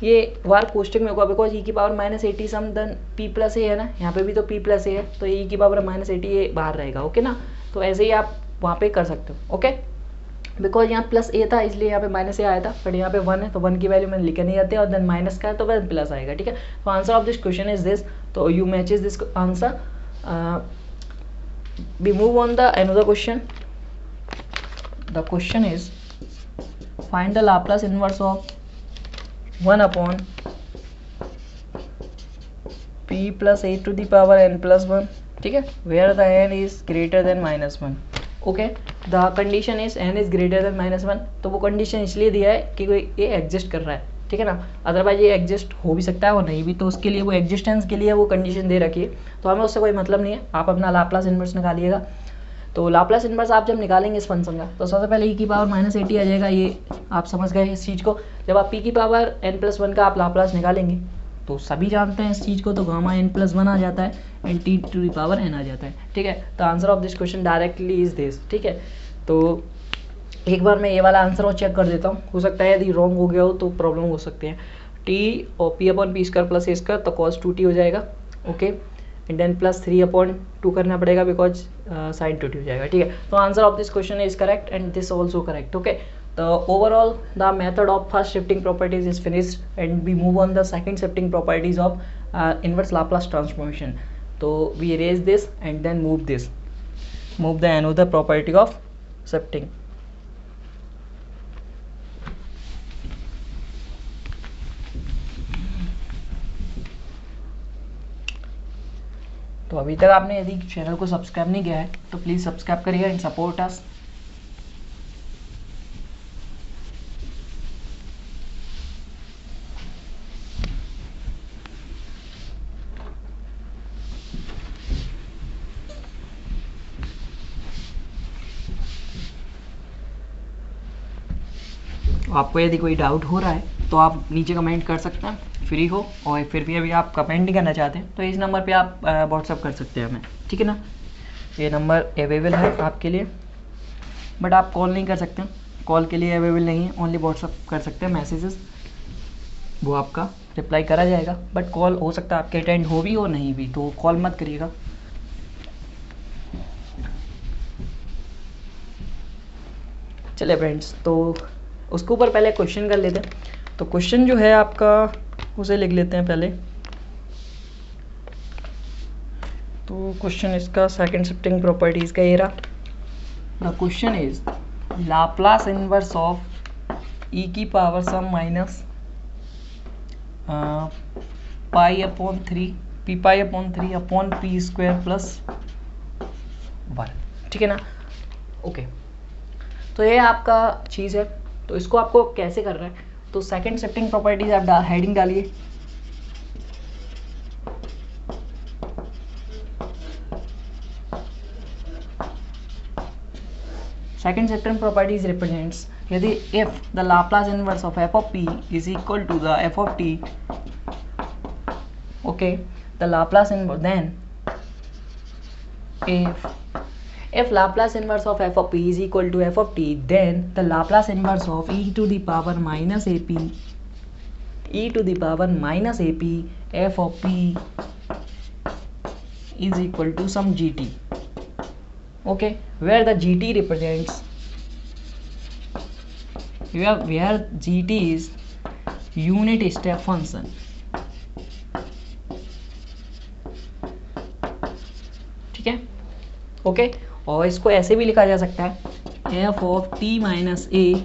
ये वार कोष्टक में होगा बिकॉज e की power minus 80 some then p plus ए है ना, यहाँ पे भी तो p प्लस ए है, तो e की पावर माइनस 80 ये बाहर रहेगा. ओके ना, तो ऐसे ही आप वहाँ पे कर सकते हो. ओके, बिकॉज यहाँ प्लस ए था इसलिए यहाँ पे माइनस ए आया था, बट यहाँ पे 1 है तो 1 की वैल्यू मैंने लिखे नहीं जाते, और देन माइनस का है तो 1 प्लस आएगा. ठीक है, तो answer of this question is this. तो you matches this answer. We move on the another question. The question is find the Laplace inverse of 1 upon p plus a to the power n plus 1. ठीक है, where the n is greater than minus 1. Okay, the condition is n is greater than minus 1. तो वो condition इसलिए दिया है कि कोई ये एग्जिस्ट कर रहा है. ठीक है ना, अदरवाइज ये एग्जिस्ट हो भी सकता है और नहीं भी, तो उसके लिए वो एग्जिस्टेंस के लिए वो कंडीशन दे रखी है, तो हमें उससे कोई मतलब नहीं है. आप अपना लाप्लास इनवर्स निकालिएगा. तो लाप्लास इनवर्स आप जब निकालेंगे इस फंक्शन का, तो सबसे पहले e की पावर माइनस 80 आ जाएगा. ये आप समझ गए इस चीज़ को. जब आप p की पावर n प्लस 1 का आप लाप्लास निकालेंगे तो सभी जानते हैं इस चीज़ को, तो गामा n प्लस 1 आ जाता है and t to the power n आ जाता है. ठीक है, तो answer of this question directly is this. ठीक है, तो एक बार मैं ये वाला आंसर और चेक कर देता हूँ, हो सकता है यदि रॉन्ग हो गया हो तो प्रॉब्लम हो सकती है. t और p/p² प्लस a स्क्वायर, तो cos 2t हो जाएगा. ओके, एंड देन प्लस 3/2 करना पड़ेगा बिकॉज साइन 2t हो जाएगा. ठीक है, तो answer of this question is correct and this also correct. Okay, तो overall the method of first shifting properties is finished and we move on the second shifting properties of inverse Laplace transformation. तो we erase this and then move the another property of shifting. तो अभी तक आपने यदि channel को subscribe नहीं किया है तो प्लीज़ सब्सक्राइब करिए एंड सपोर्ट अस. आपको यदि कोई डाउट हो रहा है तो आप नीचे कमेंट कर सकते हैं, फ्री हो, और फिर भी अभी आप कमेंट नहीं करना चाहते हैं तो इस नंबर पे आप व्हाट्सअप कर सकते हैं हमें. ठीक है ना. ये नंबर अवेलेबल है आपके लिए, बट आप कॉल नहीं कर सकते, कॉल के लिए अवेलेबल नहीं है, ओनली व्हाट्सअप कर सकते हैं मैसेजेस, वो आपका रिप्लाई करा जाएगा, बट कॉल हो सकता है आपके अटेंड हो भी हो नहीं भी, तो कॉल मत करिएगा। चलिए फ्रेंड्स, तो उसके ऊपर पहले क्वेश्चन कर लेते हैं। तो क्वेश्चन जो है आपका उसे लिख लेते हैं पहले। तो क्वेश्चन इसका सेकंड शिफ्टिंग प्रॉपर्टीज का ये रहा। The question is Laplace inverse of ई की power some minus pi upon 3 P pi upon 3 upon P square plus 1, ठीक है ना। ओके, तो ये आपका चीज़ है। तो इसको आपको कैसे कर रहा है, तो सेकंड शिफ्टिंग प्रॉपर्टीज आप हेडिंग डालिए। सेकंड शिफ्टिंग प्रॉपर्टीज रिप्रेजेंट्स यदि if the Laplace inverse of F of P is equal to the F of T, okay, the Laplace inverse then if Laplace inverse of f of p is equal to f of t, then the Laplace inverse of e to the power minus ap f of p is equal to some gt, okay, where the gt represents where gt is unit step function, ठीक है, okay. और इसको ऐसे भी लिखा जा सकता है F of T minus A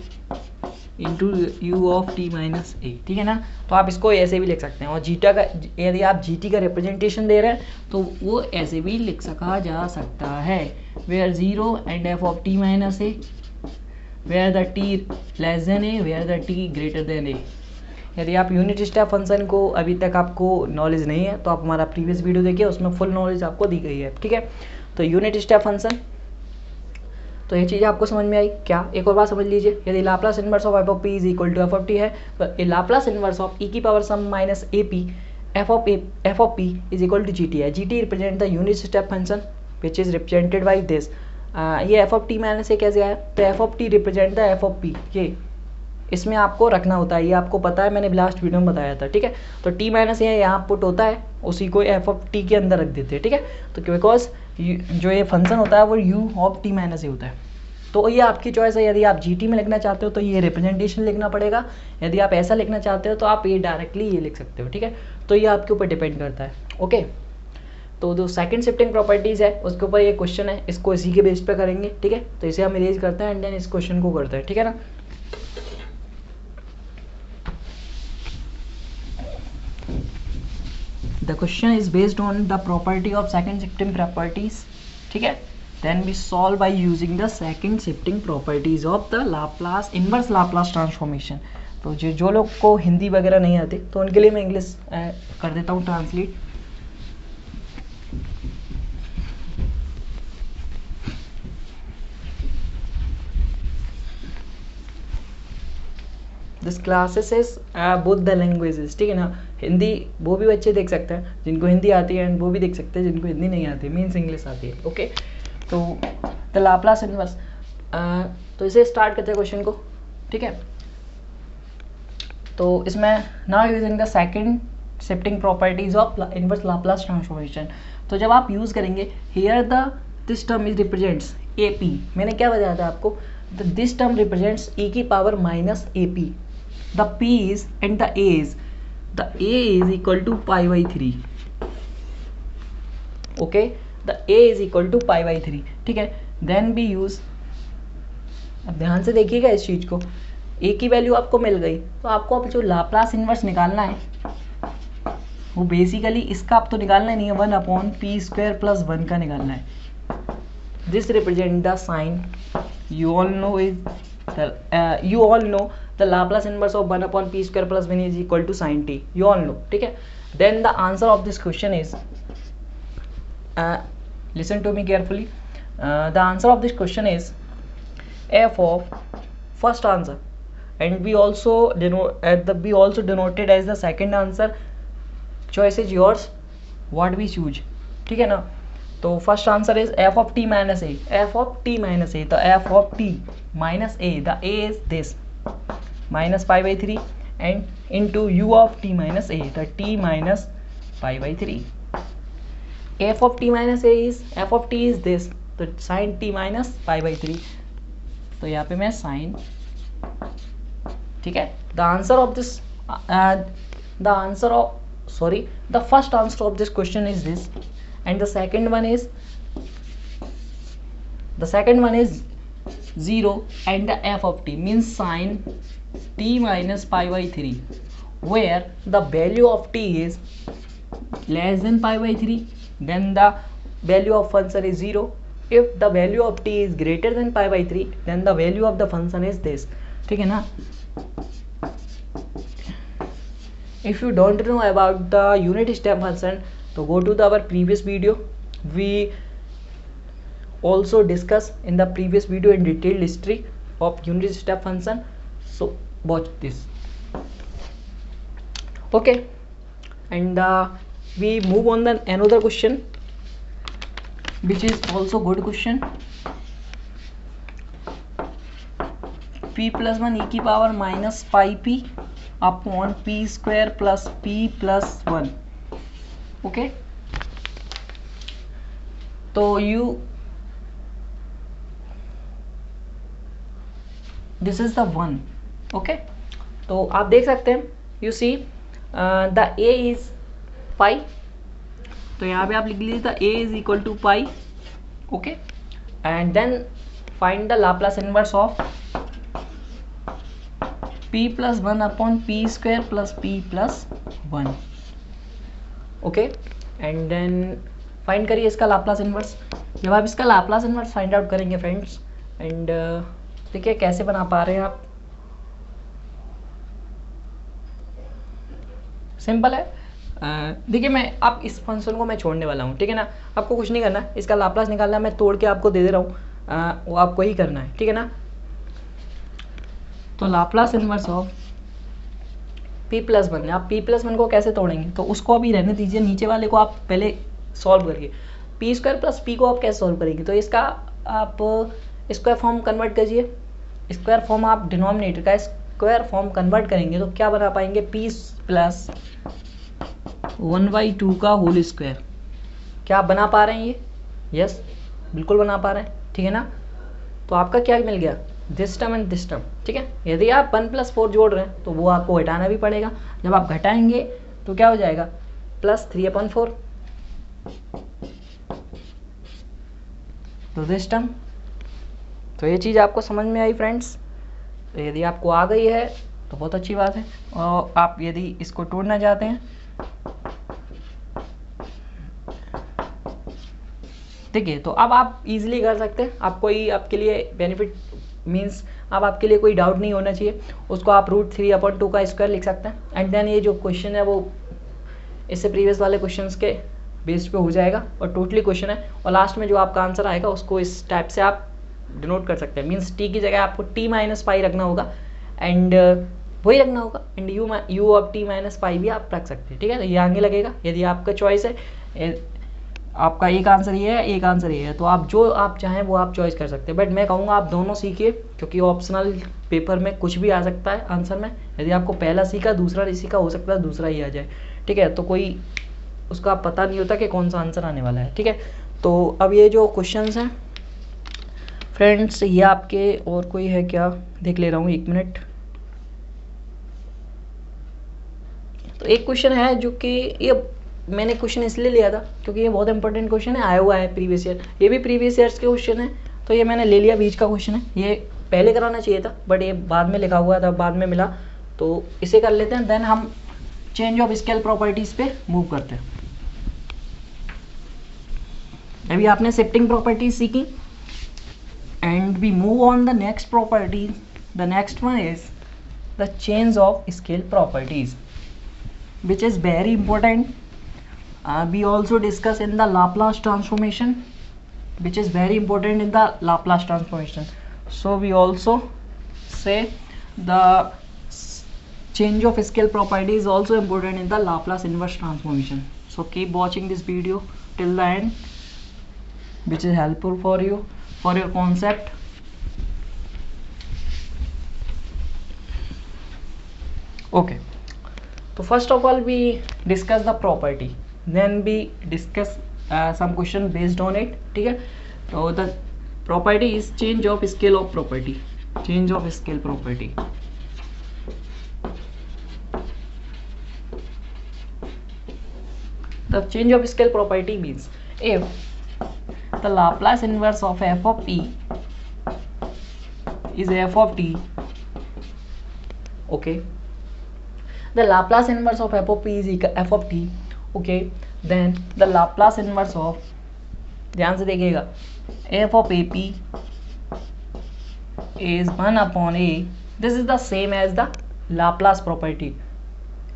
into U of T minus A, ठीक है ना। तो आप इसको ऐसे भी लिख सकते हैं। और जीटा का यदि आप जीटी का रिप्रेजेंटेशन दे रहे हैं तो वो ऐसे भी लिख सका जा सकता है, where zero and F of T minus A, where the T less than A, where the T greater than A. यदि आप यूनिट स्टेप फंक्शन को अभी तक आपको नॉलेज नहीं है तो आप हमारा प्रीवियस वीडियो देखिए, उसमें फुल नॉलेज आपको दी गई है, ठीक है। तो यूनिट स्टेप फंक्शन, तो ये चीज़ आपको समझ में आई क्या? एक और बात समझ लीजिए, यदि Laplace inverse of F of P is equal to F of T है तो लाप्लास इनवर्स ऑफ ई की power some minus A P F of P is equal to G T है। G T represent the unit step function which is represented by this. ये F of T minus A कैसे आया, तो F of T represent the F of P, ये इसमें आपको रखना होता है, ये आपको पता है, मैंने लास्ट वीडियो में बताया था, ठीक है। तो टी माइनस ये यहाँ पुट होता है, उसी को एफ ऑफ टी के अंदर रख देते हैं, ठीक है। तो बिकॉज जो ये फंक्शन होता है वो यू ऑफ टी माइनस ए होता है। तो ये आपकी चॉइस है, यदि आप जी टी में लिखना चाहते हो तो ये रिप्रेजेंटेशन लिखना पड़ेगा, यदि आप ऐसा लिखना चाहते हो तो आप ये डायरेक्टली ये लिख सकते हो, ठीक है। तो ये आपके ऊपर डिपेंड करता है, ओके। तो जो सेकंड शिफ्टिंग प्रॉपर्टीज़ है उसके ऊपर ये क्वेश्चन है, इसको इसी के बेस पे करेंगे, ठीक है। तो इसे हम इरेज करते हैं एंड देन इस क्वेश्चन को करते हैं, ठीक है ना। The question is based on the property of second shifting properties, ठीक है। Then we solve by using the second shifting properties of the Laplace inverse Laplace transformation। तो जो लोग को हिंदी वगैरह नहीं आती तो उनके लिए मैं इंग्लिश कर देता हूँ translate. This classes is both the languages, ठीक है ना। हिंदी वो भी बच्चे देख सकते हैं जिनको हिंदी आती है, एंड वो भी देख सकते हैं जिनको हिंदी नहीं आती, मीन्स इंग्लिश आती है, ओके। तो द लाप्लास इनवर्स, तो इसे स्टार्ट करते हैं क्वेश्चन को, ठीक है। तो इसमें now using the second shifting properties of inverse Laplace transformation. तो जब आप यूज़ करेंगे here the this term is represents A P, मैंने क्या बताया था आपको, दिस टर्म रिप्रेजेंट्स e की power minus A P, the p is and the a is equal to pi by 3, okay, the a is equal to pi by 3, ठीक है। then we use, अब ध्यान से देखिएगा इस चीज को, a की वैल्यू आपको मिल गई तो आपको अब जो लाप्लास इनवर्स निकालना है वो बेसिकली इसका आप तो निकालना नहीं है, 1 अपॉन पी स्क्वायर प्लस 1 का निकालना है। This represent the sine, you all know the Laplace inverse of 1 upon p square plus 1 is equal to sin t, you all know, ठीक है। then the answer of this question is, listen to me carefully, the answer of this question is f of first answer, and we also denoted as the second answer, choice is yours, what we choose, ठीक है ना। तो first answer is F of T minus A, F of T minus A, तो F of T minus A, the A is this minus pi by 3 and into u of t minus a, the t minus pi by 3. f of t minus a is, f of t is this, तो sin t minus pi by 3, तो यहाँ पे मैं sin, ठीक है. the answer of this the answer of sorry the first answer of this question is this, and the second one is 0 and the f of t means sin t minus pi by 3, where the value of t is less than pi by 3, then the value of function is 0. If the value of t is greater than pi by 3, then the value of the function is this. ठीक है ना. If you don't know about the unit step function, so go to our previous video. We also discuss in the previous video in detailed history of unit step function, so watch this. Okay, and we move on the another question which is also good question. p plus 1 e की power minus pi p upon p square plus p plus 1. Okay, तो this is the 1. Okay, तो आप देख सकते हैं, you see the a is pi, तो यहाँ पे आप लिख लीजिए the a is equal to pi. Okay, and then find the Laplace inverse of p plus 1 upon p square plus p plus 1. Okay, and then find करिए इसका Laplace inverse. जब आप इसका लाप्लास इनवर्स फाइंड आउट करेंगे friends, and देखिए कैसे बना पा रहे हैं आप. सिंपल है. देखिए मैं आप इस फंक्शन को मैं छोड़ने वाला हूँ, ठीक है ना. आपको कुछ नहीं करना, इसका लाप्लास निकालना है, मैं तोड़ के आपको दे दे रहा हूँ, वो आपको ही करना है, ठीक है ना. तो Laplace inverse of p plus 1, आप p प्लस 1 को कैसे तोड़ेंगे, तो उसको अभी रहने दीजिए, नीचे वाले को आप पहले सॉल्व करिए. p स्क्वायर प्लस p को आप कैसे सॉल्व करेंगे, तो इसका आप स्क्वायर फॉर्म कन्वर्ट कीजिए. स्क्वायर फॉर्म आप डिनोमिनेटर का स्क्वायर फॉर्म कन्वर्ट करेंगे तो क्या बना पाएंगे, p प्लस 1/2 का होल स्क्वायर. क्या आप बना पा रहे हैं ये? यस, बिल्कुल बना पा रहे हैं, ठीक है ना. तो आपका क्या मिल गया, this term and this term, ठीक है. यदि आप 1 + 4 जोड़ रहे हैं तो वो आपको घटाना भी पड़ेगा. जब आप घटाएंगे तो क्या हो जाएगा, +3/4. तो दिस टर्म. तो ये चीज़ आपको समझ में आई फ्रेंड्स. तो यदि आपको आ गई है तो बहुत अच्छी बात है, और आप यदि इसको तोड़ना चाहते हैं, देखिए, तो अब आप इजीली कर सकते हैं. आप कोई आपके लिए बेनिफिट मींस अब आपके लिए कोई डाउट नहीं होना चाहिए. उसको आप √3/2 का स्क्वायर लिख सकते हैं. एंड देन ये जो क्वेश्चन है वो इससे प्रीवियस वाले क्वेश्चंस के बेस पे हो जाएगा और टोटली क्वेश्चन है. और लास्ट में जो आपका आंसर आएगा उसको इस टाइप से आप डिनोट कर सकते हैं. मींस टी की जगह आपको t माइनस पाई रखना होगा, एंड वही रखना होगा, and u of t minus pi भी आप रख सकते हैं, ठीक है. तो ये आगे लगेगा. यदि आपका चॉइस है, आपका एक आंसर ये है, एक आंसर ये है, तो आप जो आप चाहें वो आप चॉइस कर सकते हैं. बट मैं कहूँगा आप दोनों सीखिए, क्योंकि ऑप्शनल पेपर में कुछ भी आ सकता है आंसर में. यदि आपको पहला सीखा दूसरा नहीं सीखा, हो सकता है दूसरा ही आ जाए, ठीक है. तो कोई उसका पता नहीं होता कि कौन सा आंसर आने वाला है, ठीक है. तो अब ये जो क्वेश्चंस हैं फ्रेंड्स, ये आपके और कोई है क्या, देख ले रहा हूँ, 1 मिनट. तो एक क्वेश्चन है जो कि ये मैंने क्वेश्चन इसलिए लिया था क्योंकि ये बहुत इंपॉर्टेंट क्वेश्चन है, आया हुआ है प्रीवियस ईयर. ये भी प्रीवियस ईयर्स के क्वेश्चन है, तो ये मैंने ले लिया. बीच का क्वेश्चन है, ये पहले कराना चाहिए था बट ये बाद में लिखा हुआ था, बाद में मिला, तो इसे कर लेते हैं. देन हम चेंज ऑफ स्केल प्रॉपर्टीज पे मूव करते हैं. अभी आपने शिफ्टिंग प्रॉपर्टीज सीखी, and we move on the next properties. The next one is the change of scale properties, which is very important. We also discuss in the Laplace transformation, which is very important in the Laplace transformation. So we also say the change of scale property is also important in the Laplace inverse transformation. So keep watching this video till the end. which is helpful for you for your concept. Okay, so first of all we discuss the property, then we discuss some question based on it. ठीक है, तो the property is change of scale of property. Change of scale property. The change of scale property means if the Laplace inverse of f of t is f of t, okay, the Laplace inverse of f of p is equal f of t, okay, then the Laplace inverse of, ध्यान से देखिएगा, f of ap is 1 upon a. This is the same as the Laplace property.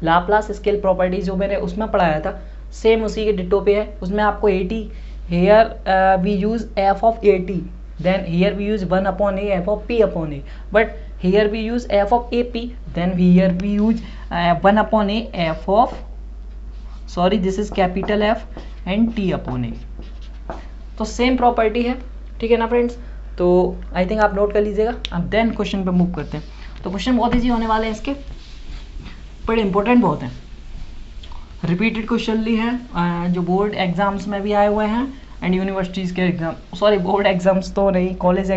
Laplace scale property जो मैंने उसमें पढ़ाया था, same उसी के डिटो पे है. उसमें आपको 80 here we use f of 80, then here we use 1 upon a f of p upon a, but here we use f of ap, then here we use 1 upon a f of, sorry this is capital F and t upon a. तो same property है, ठीक है ना friends. तो I think आप note कर लीजिएगा. अब देन क्वेश्चन पे मूव करते हैं. तो क्वेश्चन बहुत ईजी होने वाले हैं इसके, बट इंपॉर्टेंट बहुत हैं. रिपीटेड क्वेश्चन ली हैं जो बोर्ड एग्जाम्स में भी आए हुए हैं एंड यूनिवर्सिटीज़ के एग्जाम, सॉरी बोर्ड एग्जाम्स तो नहीं, कॉलेज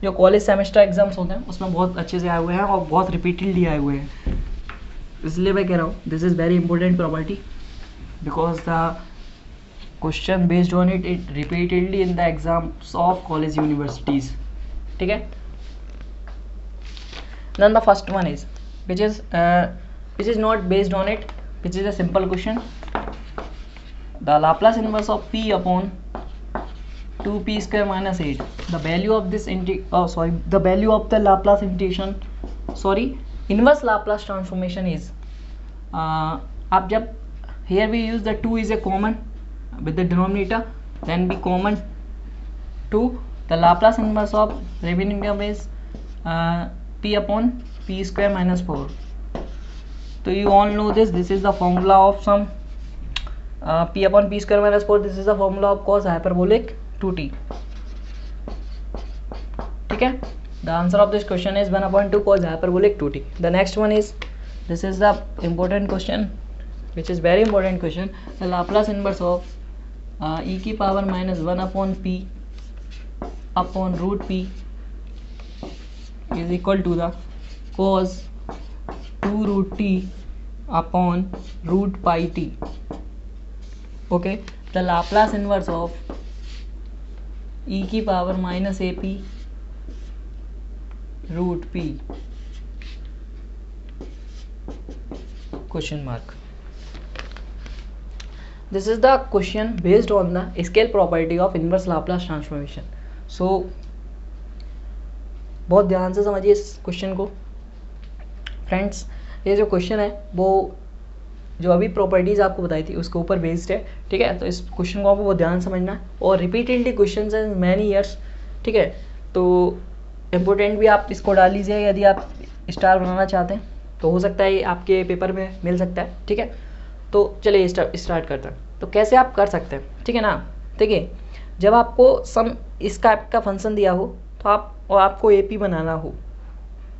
जो कॉलेज सेमेस्टर एग्जाम्स होते हैं उसमें बहुत अच्छे से आए हुए हैं और बहुत रिपीटेडली आए हुए हैं. इसलिए मैं कह रहा हूँ this is very important property because the question based on it repeatedly in the exams of college universities. ठीक है. Then the first one is which is not based on it, which is a simple question. The Laplace inverse of p upon 2p square minus 8. The value of this the value of the Laplace integration, inverse Laplace transformation is आप जब here we use the 2 is a common with the denominator, then be common 2. The Laplace inverse of remaining term is p upon p square minus 4. So you all know this is the formula of some p upon p square minus 4. This is the formula of cos hyperbolic 2t. ठीक है. The answer of this question is 1 upon 2 cos hyperbolic 2t. The next one is, this is the important question, which is very important question. The Laplace inverse of e की power minus 1 upon p upon root p is equal to the cos 2 root t upon root pi t. Okay, the Laplace inverse of e की power minus ap root p question mark. This is the question based on the scale property of inverse Laplace transformation. So बहुत ध्यान से समझिए इस question को friends. ये जो question है वो जो अभी प्रॉपर्टीज़ आपको बताई थी उसके ऊपर बेस्ड है. ठीक है. तो इस क्वेश्चन को आपको बहुत ध्यान समझना है और रिपीटेडली क्वेश्चन है मैनी ईयर्स. ठीक है. तो इम्पोर्टेंट भी आप इसको डाल लीजिए. यदि आप स्टार बनाना चाहते हैं तो हो सकता है आपके पेपर में मिल सकता है. ठीक है. तो चलिए स्टार्ट करते हैं. तो कैसे आप कर सकते हैं, ठीक है ना. देखिए, जब आपको सम इस टाइप का फंक्शन दिया हो तो आपको ए पी बनाना हो,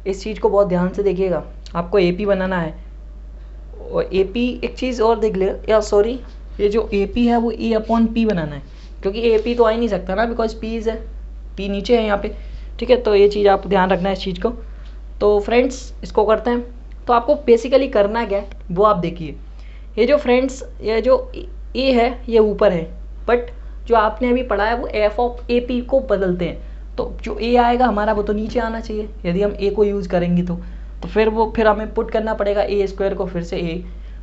इस चीज़ को बहुत ध्यान से देखिएगा. आपको ए पी बनाना है और ए पी एक चीज़ और देख ले, या सॉरी ये जो ए पी है वो ए अपॉन पी बनाना है, क्योंकि ए पी तो आ ही नहीं सकता ना, बिकॉज पी इज़ है, पी नीचे है यहाँ पे. ठीक है. तो ये चीज़ आप ध्यान रखना है इस चीज़ को. तो फ्रेंड्स इसको करते हैं. तो आपको बेसिकली करना क्या है वो आप देखिए. ये जो फ्रेंड्स ये जो ए है ये ऊपर है, बट जो आपने अभी पढ़ा है वो एफ ऑफ ए पी को बदलते हैं. तो जो ए आएगा हमारा वो तो नीचे आना चाहिए यदि हम ए को यूज़ करेंगे तो फिर हमें पुट करना पड़ेगा ए स्क्वायर को फिर से ए.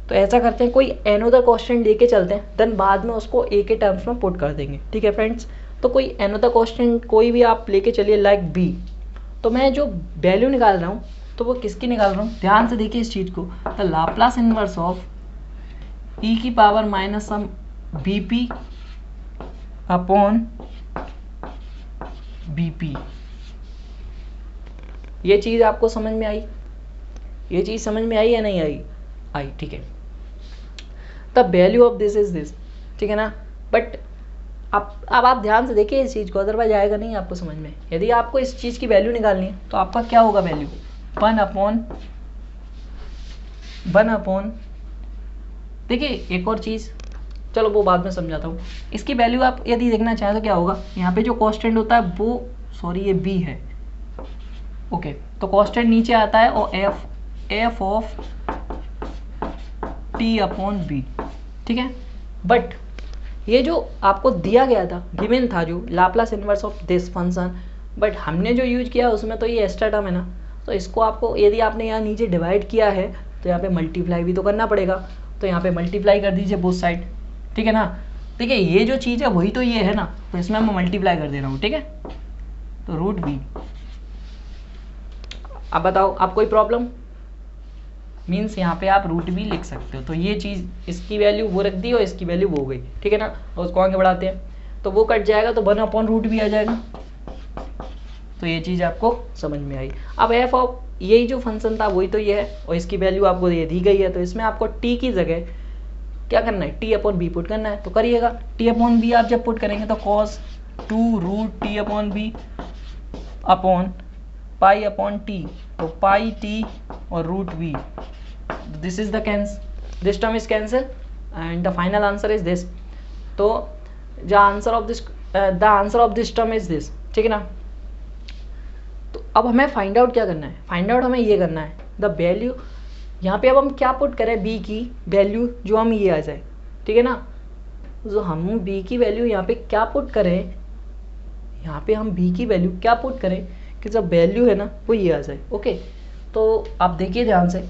तो ऐसा करते हैं, कोई एनोदर क्वेश्चन लेके चलते हैं, देन बाद में उसको ए के टर्म्स में पुट कर देंगे. ठीक है फ्रेंड्स. तो कोई एनोदर क्वेश्चन कोई भी आप लेके चलिए लाइक बी. तो मैं जो वैल्यू निकाल रहा हूँ तो वो किसकी निकाल रहा हूँ, ध्यान से देखिए इस चीज़ को. द लाप्लास इनवर्स ऑफ ई की power minus some b p upon b p. ये चीज़ आपको समझ में आई? ये चीज़ समझ में आई या नहीं आई? ठीक है. The value of this is this. ठीक है ना. बट अब आप ध्यान से देखिए इस चीज़ को, अदरवाइज आएगा नहीं आपको समझ में। यदि आपको इस चीज़ की वैल्यू निकालनी है तो आपका क्या होगा वैल्यू, वन अपॉन देखिए एक और चीज़, चलो वो बाद में समझाता हूँ। इसकी वैल्यू आप यदि देखना चाहें तो क्या होगा, यहाँ पे जो कॉन्स्टेंट होता है वो, सॉरी ये बी है, ओके, तो कॉन्स्टेंट नीचे आता है और f of t upon b, ठीक है। बट ये जो आपको दिया गया था, गिवन था जो Laplace inverse of this function, but हमने जो यूज किया उसमें तो ये एक्स्ट्रा टर्म है ना, तो इसको आपको यदि आपने यहाँ नीचे डिवाइड किया है तो यहाँ पे मल्टीप्लाई भी तो करना पड़ेगा, तो यहाँ पे मल्टीप्लाई कर दीजिए बोथ साइड, ठीक है ना। देखिए ये जो चीज़ है वही तो ये है ना, तो इसमें मैं मल्टीप्लाई कर दे रहा हूँ, ठीक है। तो रूट बी, अब बताओ आप कोई प्रॉब्लम, मीन्स यहाँ पे आप रूट भी लिख सकते हो। तो ये चीज़, इसकी वैल्यू वो रख दी और इसकी वैल्यू वो हो गई, ठीक है ना। और उसको आगे बढ़ाते हैं तो वो कट जाएगा तो 1 अपॉन रूट भी आ जाएगा। तो ये चीज़ आपको समझ में आई। अब एफ ऑफ यही जो फंक्शन था वही तो ये है और इसकी वैल्यू आपको ये दी गई है, तो इसमें आपको टी की जगह क्या करना है, टी अपॉन बी पुट करना है। तो करिएगा, टी अपॉन बी आप जब पुट करेंगे तो cos 2 root t upon b upon pi upon t, तो पाई टी और root v, this is the this term is cancelled and the final answer is this. तो the answer of this term is this, ठीक है ना। तो अब हमें find out क्या करना है, फाइंड आउट हमें ये करना है द वैल्यू, यहाँ पे अब हम क्या पुट करें, बी की वैल्यू जो हम ये आ जाए, ठीक है ना। जो हम बी की वैल्यू यहाँ पे क्या पुट करें, यहाँ पे हम बी की वैल्यू क्या पुट करें कि जब वैल्यू है ना वो ये आ जाए, ओके। तो आप देखिए ध्यान से,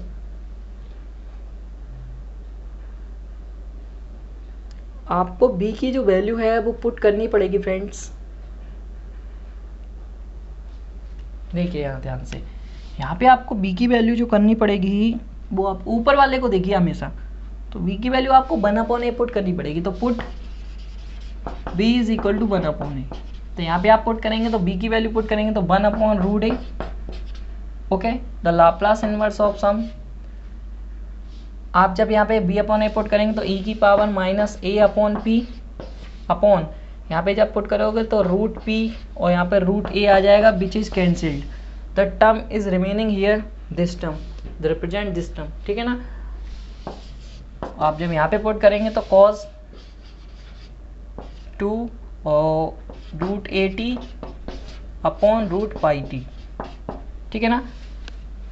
आपको b की जो वैल्यू है वो पुट करनी पड़ेगी फ्रेंड्स। देखिए यहाँ ध्यान से, यहाँ पे आपको b की वैल्यू जो करनी पड़ेगी वो आप ऊपर वाले को देखिए हमेशा, तो b की वैल्यू आपको 1 अपॉन ए पुट करनी पड़ेगी। तो put b is equal to 1 upon A, तो यहाँ पे आप पुट करेंगे तो b की वैल्यू पुट करेंगे तो 1 upon root A, okay. The Laplace inverse of some, आप जब यहाँ पे b अपॉन ए पुट करेंगे तो e की पावर माइनस ए अपॉन पी अपॉन, यहाँ पे जब पुट करोगे तो रूट p और यहाँ पे रूट a आ जाएगा which is cancelled, the term is remaining here this term, represent this term, ठीक है ना। आप जब यहाँ पे पुट करेंगे तो cos 2 और root a t upon root pi t, ठीक है ना।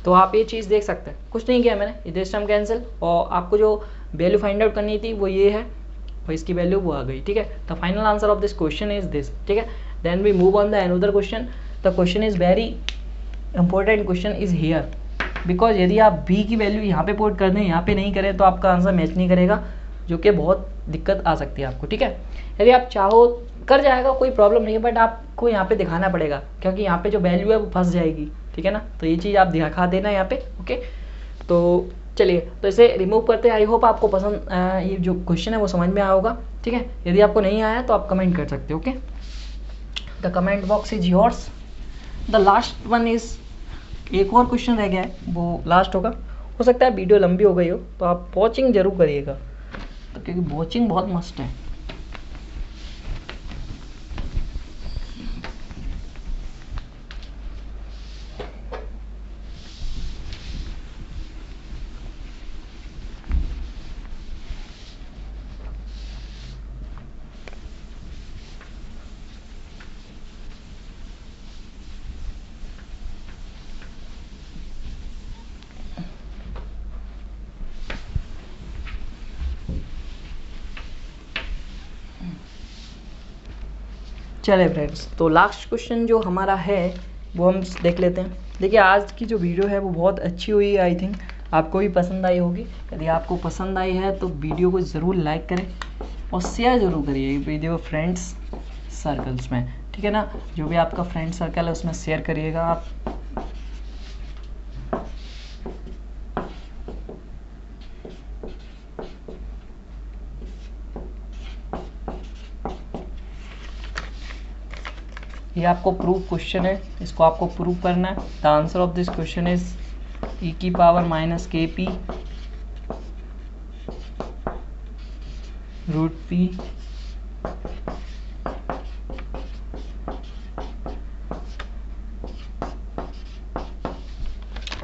तो आप ये चीज़ देख सकते हैं, कुछ नहीं किया मैंने, दिस टर्म कैंसिल, और आपको जो वैल्यू फाइंड आउट करनी थी वो ये है और इसकी वैल्यू वो आ गई, ठीक है। The final answer of this question is this, ठीक है। Then we move on the another question. The question is very important question is here, because यदि आप बी की वैल्यू यहाँ पे पुट कर दें, यहाँ पे नहीं करें तो आपका आंसर मैच नहीं करेगा, जो कि बहुत दिक्कत आ सकती है आपको, ठीक है। यदि आप चाहो कर जाएगा, कोई प्रॉब्लम नहीं है, बट आपको यहाँ पे दिखाना पड़ेगा क्योंकि यहाँ पे जो वैल्यू है वो फंस जाएगी, ठीक है ना। तो ये चीज़ आप दिखा देना यहाँ पे, ओके। तो चलिए, तो इसे रिमूव करते हैं। आई होप आपको पसंद ये जो क्वेश्चन है वो समझ में आया होगा, ठीक है। यदि आपको नहीं आया तो आप कमेंट कर सकते हो, okay. The comment box is yours. The last one is, एक और क्वेश्चन रह गया है, वो लास्ट होगा। हो सकता है वीडियो लंबी हो गई हो, तो आप वॉचिंग जरूर करिएगा, तो क्योंकि वॉचिंग बहुत मस्ट है। चले फ्रेंड्स, तो लास्ट क्वेश्चन जो हमारा है वो हम देख लेते हैं। देखिए आज की जो वीडियो है वो बहुत अच्छी हुई, आई थिंक आपको भी पसंद आई होगी। यदि आपको पसंद आई है तो वीडियो को ज़रूर लाइक करें और शेयर ज़रूर करिए वीडियो फ्रेंड्स सर्कल्स में, ठीक है ना। जो भी आपका फ्रेंड सर्कल है उसमें शेयर करिएगा आप। ये आपको प्रूफ क्वेश्चन है, इसको आपको प्रूव करना है। The answer of this question is e की पावर माइनस के पी रूट पी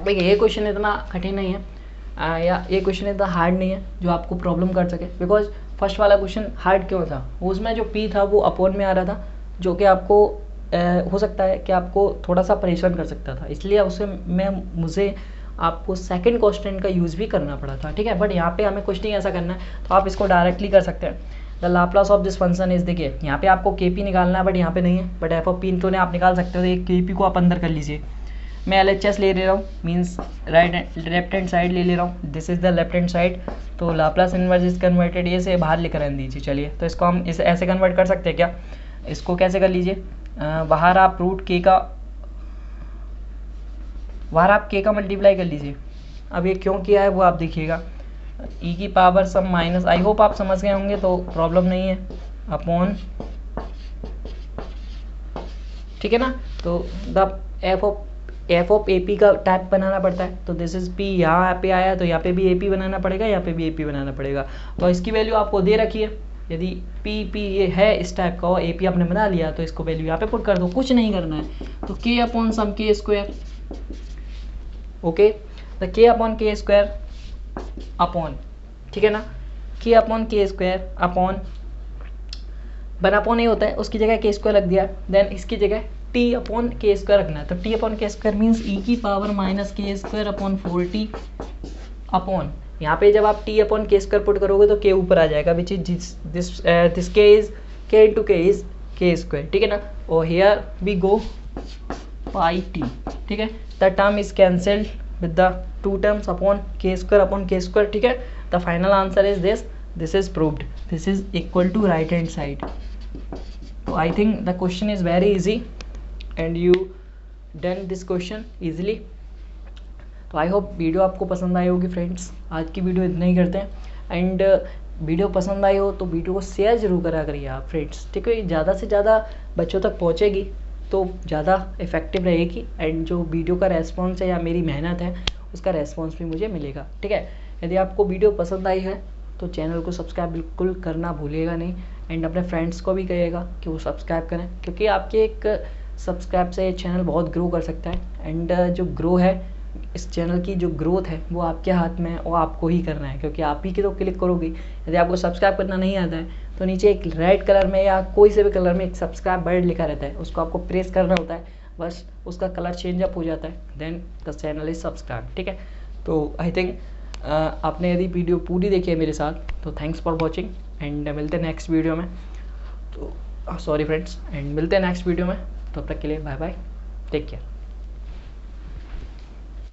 देखिए ये क्वेश्चन इतना कठिन नहीं है, या ये क्वेश्चन इतना हार्ड नहीं है जो आपको प्रॉब्लम कर सके। बिकॉज फर्स्ट वाला क्वेश्चन हार्ड क्यों था, उसमें जो पी था वो अपॉन में आ रहा था, जो कि आपको हो सकता है कि आपको थोड़ा सा परेशान कर सकता था, इसलिए उसे मुझे आपको सेकंड कांस्टेंट का यूज़ भी करना पड़ा था, ठीक है। बट यहाँ पे हमें कुछ नहीं ऐसा करना है, तो आप इसको डायरेक्टली कर सकते हैं। The Laplace of this function is, देखिए यहाँ पे आपको के पी निकालना है, बट यहाँ पे नहीं है, बट एफ ऑफ पी तो आप निकाल सकते हो। एक के पी को आप अंदर कर लीजिए, मैं एल एच एस ले रहा हूँ, मीन्स लेफ्ट हैंड साइड ले रहा हूँ, this is the left hand side. तो लाप्लास इनवर्स इज कन्वर्टेड, ये से बाहर लेकर आने दीजिए। चलिए तो इसको हम इसे ऐसे कन्वर्ट कर सकते हैं क्या, इसको कैसे कर लीजिए, बाहर आप रूट के का, बाहर आप के का मल्टीप्लाई कर लीजिए। अब ये क्यों किया है वो आप देखिएगा, ई की power some minus, I hope आप समझ गए होंगे तो प्रॉब्लम नहीं है, अपॉन, ठीक है ना। तो the F of A P का टाइप बनाना पड़ता है, तो दिस इज पी, यहाँ पे आया तो यहाँ पे भी ए पी बनाना पड़ेगा, यहाँ पे भी ए पी बनाना पड़ेगा। तो इसकी वैल्यू आपको दे रखी है, यदि पी पी ये है इस टाइप का और ए पी आपने बना लिया तो इसको वैल्यू यहाँ पे पुट कर दो, कुछ नहीं करना है। तो के अपॉन सम के स्क्वायर, ओके, द के अपॉन के स्क्वायर अपॉन, ठीक है ना, के upon k square upon, one upon ए होता है उसकी जगह के स्क्वायर रख दिया, देन इसकी जगह टी अपॉन के स्क्वायर रखना है। तो t upon k square means e की power minus k square upon 4t upon, यहाँ पे जब आप t upon k square put करोगे तो के ऊपर आ जाएगा, which is this k is k into k is k square, ठीक है ना। और here we go pi t, ठीक है, the term is cancelled with the two terms upon k square, ठीक है। The final answer is this is proved, this is equal to right hand side. तो I think the question is very easy and you done this question easily. तो I hope video आपको पसंद आई होगी friends, आज की video इतना ही करते हैं। एंड वीडियो पसंद आई हो तो वीडियो को शेयर जरूर करा करिए आप फ्रेंड्स, ठीक है, ज़्यादा से ज़्यादा बच्चों तक पहुँचेगी तो ज़्यादा इफेक्टिव रहेगी, एंड जो वीडियो का रेस्पॉन्स है या मेरी मेहनत है उसका रेस्पॉन्स भी मुझे मिलेगा, ठीक है। यदि आपको वीडियो पसंद आई है तो चैनल को सब्सक्राइब बिल्कुल करना भूलिएगा नहीं, एंड अपने फ्रेंड्स को भी कहिएगा कि वो सब्सक्राइब करें, क्योंकि आपके एक सब्सक्राइब से ये चैनल बहुत ग्रो कर सकता है। एंड जो ग्रो है इस चैनल की, जो ग्रोथ है वो आपके हाथ में है, वो आपको ही करना है, क्योंकि आप ही की तो क्लिक करोगे। यदि आपको सब्सक्राइब करना नहीं आता है तो नीचे एक रेड कलर में या कोई से भी कलर में एक सब्सक्राइब बटन लिखा रहता है, उसको आपको प्रेस करना होता है, बस उसका कलर चेंज अप हो जाता है, then the channel is subscribe, ठीक है। तो आई थिंक आपने यदि वीडियो पूरी देखी है मेरे साथ तो थैंक्स फॉर वॉचिंग, एंड मिलते हैं नेक्स्ट वीडियो में। तो सॉरी फ्रेंड्स, एंड मिलते हैं नेक्स्ट वीडियो में, तब तक के लिए बाय बाय, टेक केयर।